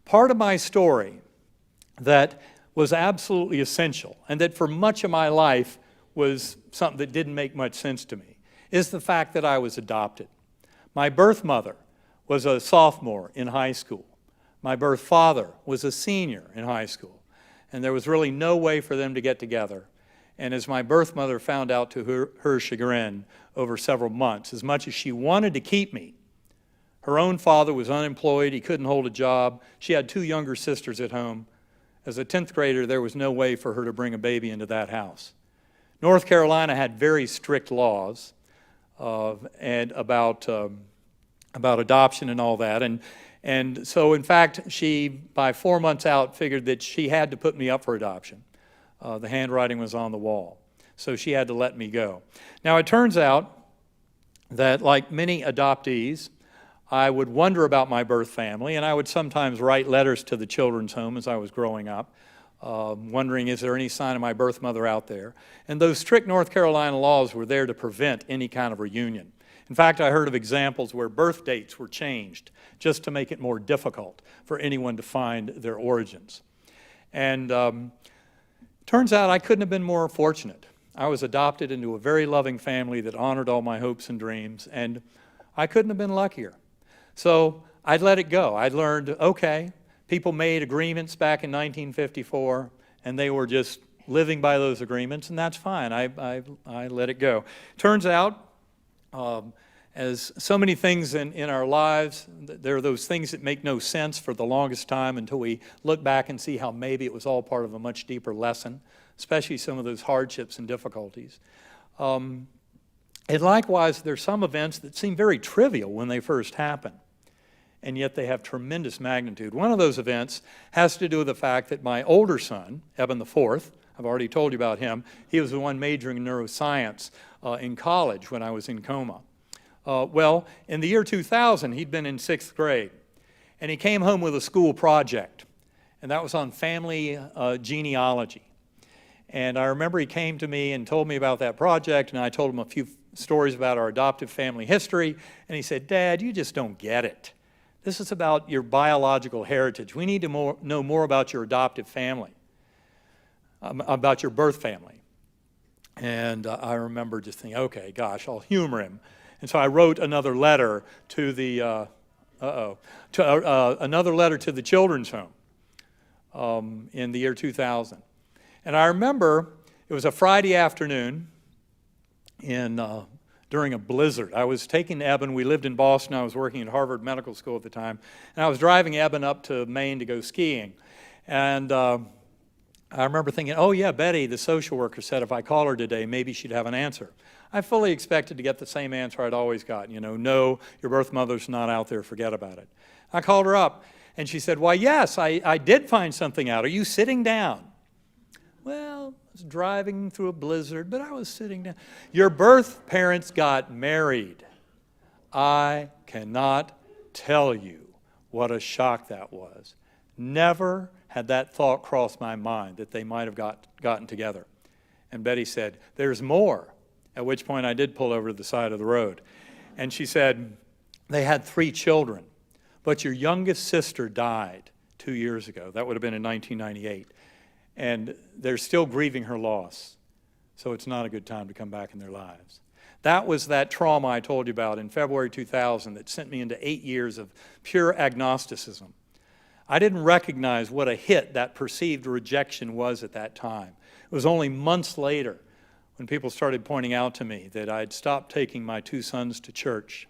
Part of my story that was absolutely essential, and that for much of my life was something that didn't make much sense to me, is the fact that I was adopted. My birth mother was a sophomore in high school. My birth father was a senior in high school. And there was really no way for them to get together. And as my birth mother found out to her chagrin over several months, as much as she wanted to keep me, her own father was unemployed, he couldn't hold a job, she had 2 younger sisters at home. As a 10th grader, there was no way for her to bring a baby into that house. North Carolina had very strict laws and about adoption and all that. And so, in fact, she, by 4 months out, figured that she had to put me up for adoption. The handwriting was on the wall. So she had to let me go. Now, it turns out that, like many adoptees, I would wonder about my birth family, and I would sometimes write letters to the children's home as I was growing up, wondering, is there any sign of my birth mother out there? And those strict North Carolina laws were there to prevent any kind of reunion. In fact, I heard of examples where birth dates were changed just to make it more difficult for anyone to find their origins. And turns out I couldn't have been more fortunate. I was adopted into a very loving family that honored all my hopes and dreams, and I couldn't have been luckier. So I'd let it go. I'd learned, okay, people made agreements back in 1954, and they were just living by those agreements, and that's fine. I let it go. Turns out, as so many things in our lives, there are those things that make no sense for the longest time until we look back and see how maybe it was all part of a much deeper lesson, especially some of those hardships and difficulties. And likewise, there's some events that seem very trivial when they first happen, and yet they have tremendous magnitude. One of those events has to do with the fact that my older son, Eben IV, I've already told you about him, he was the one majoring in neuroscience in college when I was in coma. Well, in the year 2000, he'd been in 6th grade, and he came home with a school project, and that was on family genealogy. And I remember he came to me and told me about that project, and I told him a few stories about our adoptive family history, and he said, "Dad, you just don't get it. This is about your biological heritage. We need to know more about your adoptive family, about your birth family." And I remember just thinking, okay, gosh, I'll humor him. And so I wrote another letter to the another letter to the children's home in the year 2000. And I remember it was a Friday afternoon during a blizzard. I was taking Eben. We lived in Boston. I was working at Harvard Medical School at the time, and I was driving Eben up to Maine to go skiing. And I remember thinking, oh yeah, Betty, the social worker, said if I call her today, maybe she'd have an answer. I fully expected to get the same answer I'd always gotten, no, your birth mother's not out there, forget about it. I called her up, and she said, why, yes, I did find something out. Are you sitting down? Well, I was driving through a blizzard, but I was sitting down. Your birth parents got married. I cannot tell you what a shock that was. Never had that thought crossed my mind that they might have gotten together. And Betty said, there's more. At which point I did pull over to the side of the road. And she said, they had 3 children, but your youngest sister died 2 years ago. That would have been in 1998. And they're still grieving her loss. So it's not a good time to come back in their lives. That was that trauma I told you about in February 2000 that sent me into 8 years of pure agnosticism. I didn't recognize what a hit that perceived rejection was at that time. It was only months later when people started pointing out to me that I'd stopped taking my 2 sons to church.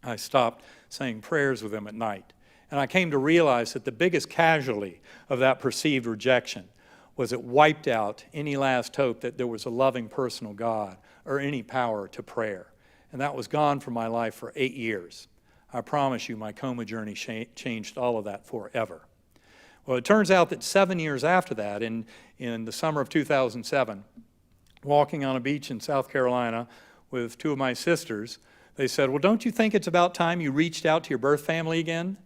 I stopped saying prayers with them at night. And I came to realize that the biggest casualty of that perceived rejection was it wiped out any last hope that there was a loving personal God or any power to prayer. And that was gone from my life for 8 years. I promise you my coma journey changed all of that forever. Well, it turns out that 7 years after that, in the summer of 2007, walking on a beach in South Carolina with 2 of my sisters, they said, well, don't you think it's about time you reached out to your birth family again?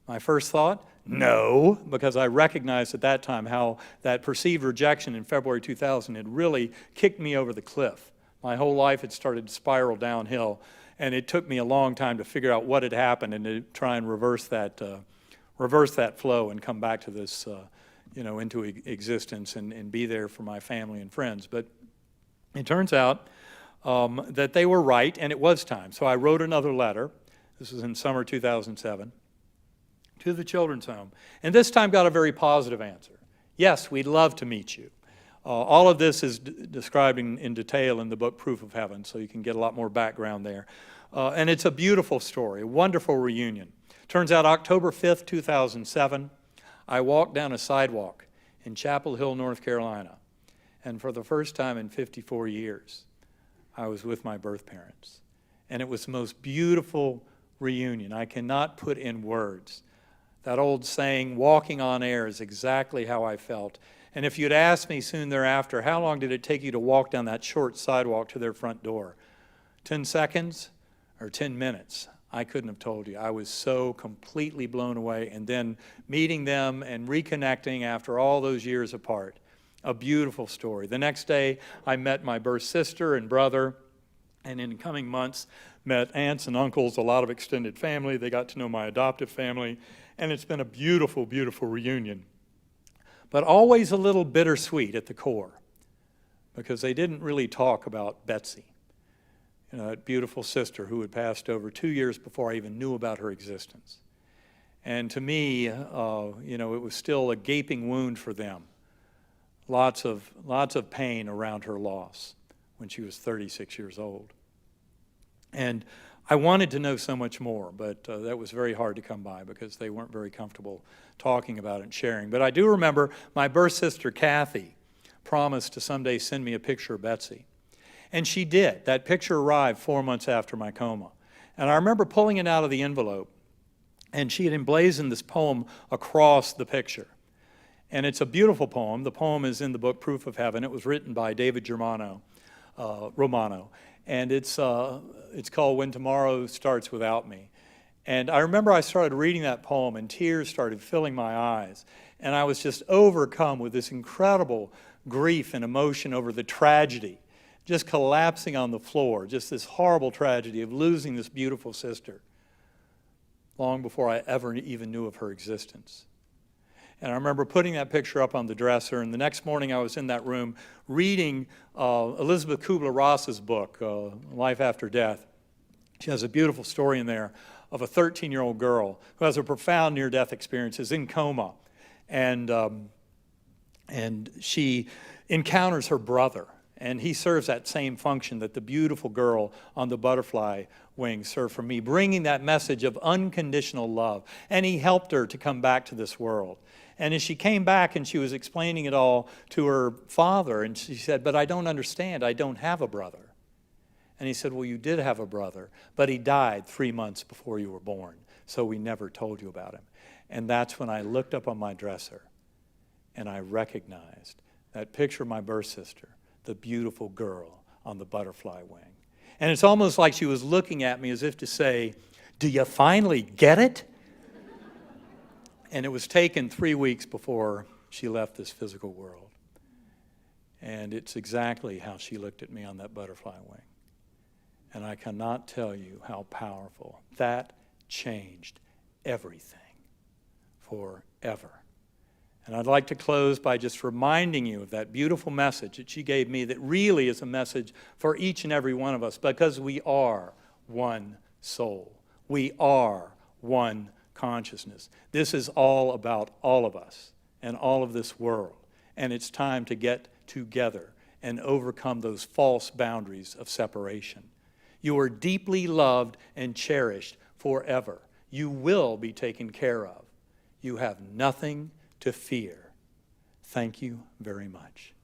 My first thought, no, because I recognized at that time how that perceived rejection in February 2000 had really kicked me over the cliff. My whole life had started to spiral downhill, and it took me a long time to figure out what had happened and to try and reverse that flow and come back to this, into existence and be there for my family and friends. But it turns out that they were right, and it was time. So I wrote another letter. This was in summer 2007, to the children's home. And this time got a very positive answer. Yes, we'd love to meet you. All of this is described in detail in the book Proof of Heaven, so you can get a lot more background there. And it's a beautiful story, a wonderful reunion. Turns out October 5th, 2007, I walked down a sidewalk in Chapel Hill, North Carolina. And for the first time in 54 years, I was with my birth parents. And it was the most beautiful reunion. I cannot put in words. That old saying, walking on air, is exactly how I felt. And if you'd asked me soon thereafter, how long did it take you to walk down that short sidewalk to their front door? 10 seconds or 10 minutes? I couldn't have told you. I was so completely blown away. And then meeting them and reconnecting after all those years apart. A beautiful story. The next day, I met my birth sister and brother, and in the coming months, met aunts and uncles, a lot of extended family. They got to know my adoptive family, and it's been a beautiful, beautiful reunion. But always a little bittersweet at the core, because they didn't really talk about Betsy, that beautiful sister who had passed over 2 years before I even knew about her existence. And to me, it was still a gaping wound for them. Lots of pain around her loss when she was 36 years old. And I wanted to know so much more, but that was very hard to come by because they weren't very comfortable talking about it and sharing. But I do remember my birth sister, Kathy, promised to someday send me a picture of Betsy. And she did. That picture arrived 4 months after my coma. And I remember pulling it out of the envelope, and she had emblazoned this poem across the picture. And it's a beautiful poem. The poem is in the book Proof of Heaven. It was written by David Romano. And it's called When Tomorrow Starts Without Me. And I remember I started reading that poem, and tears started filling my eyes. And I was just overcome with this incredible grief and emotion over the tragedy, just collapsing on the floor, just this horrible tragedy of losing this beautiful sister, long before I ever even knew of her existence. And I remember putting that picture up on the dresser, and the next morning I was in that room reading Elizabeth Kubler-Ross's book, Life After Death. She has a beautiful story in there of a 13-year-old girl who has a profound near-death experience, is in coma, and she encounters her brother, and he serves that same function that the beautiful girl on the butterfly wing served for me, bringing that message of unconditional love, and he helped her to come back to this world. And as she came back and she was explaining it all to her father, and she said, "But I don't understand, I don't have a brother." And he said, "Well, you did have a brother, but he died 3 months before you were born, so we never told you about him." And that's when I looked up on my dresser and I recognized that picture of my birth sister, the beautiful girl on the butterfly wing. And it's almost like she was looking at me as if to say, "Do you finally get it?" And it was taken 3 weeks before she left this physical world. And it's exactly how she looked at me on that butterfly wing. And I cannot tell you how powerful. That changed everything forever. And I'd like to close by just reminding you of that beautiful message that she gave me that really is a message for each and every one of us, because we are one soul. We are one consciousness. This is all about all of us and all of this world. And it's time to get together and overcome those false boundaries of separation. You are deeply loved and cherished forever. You will be taken care of. You have nothing to fear. Thank you very much.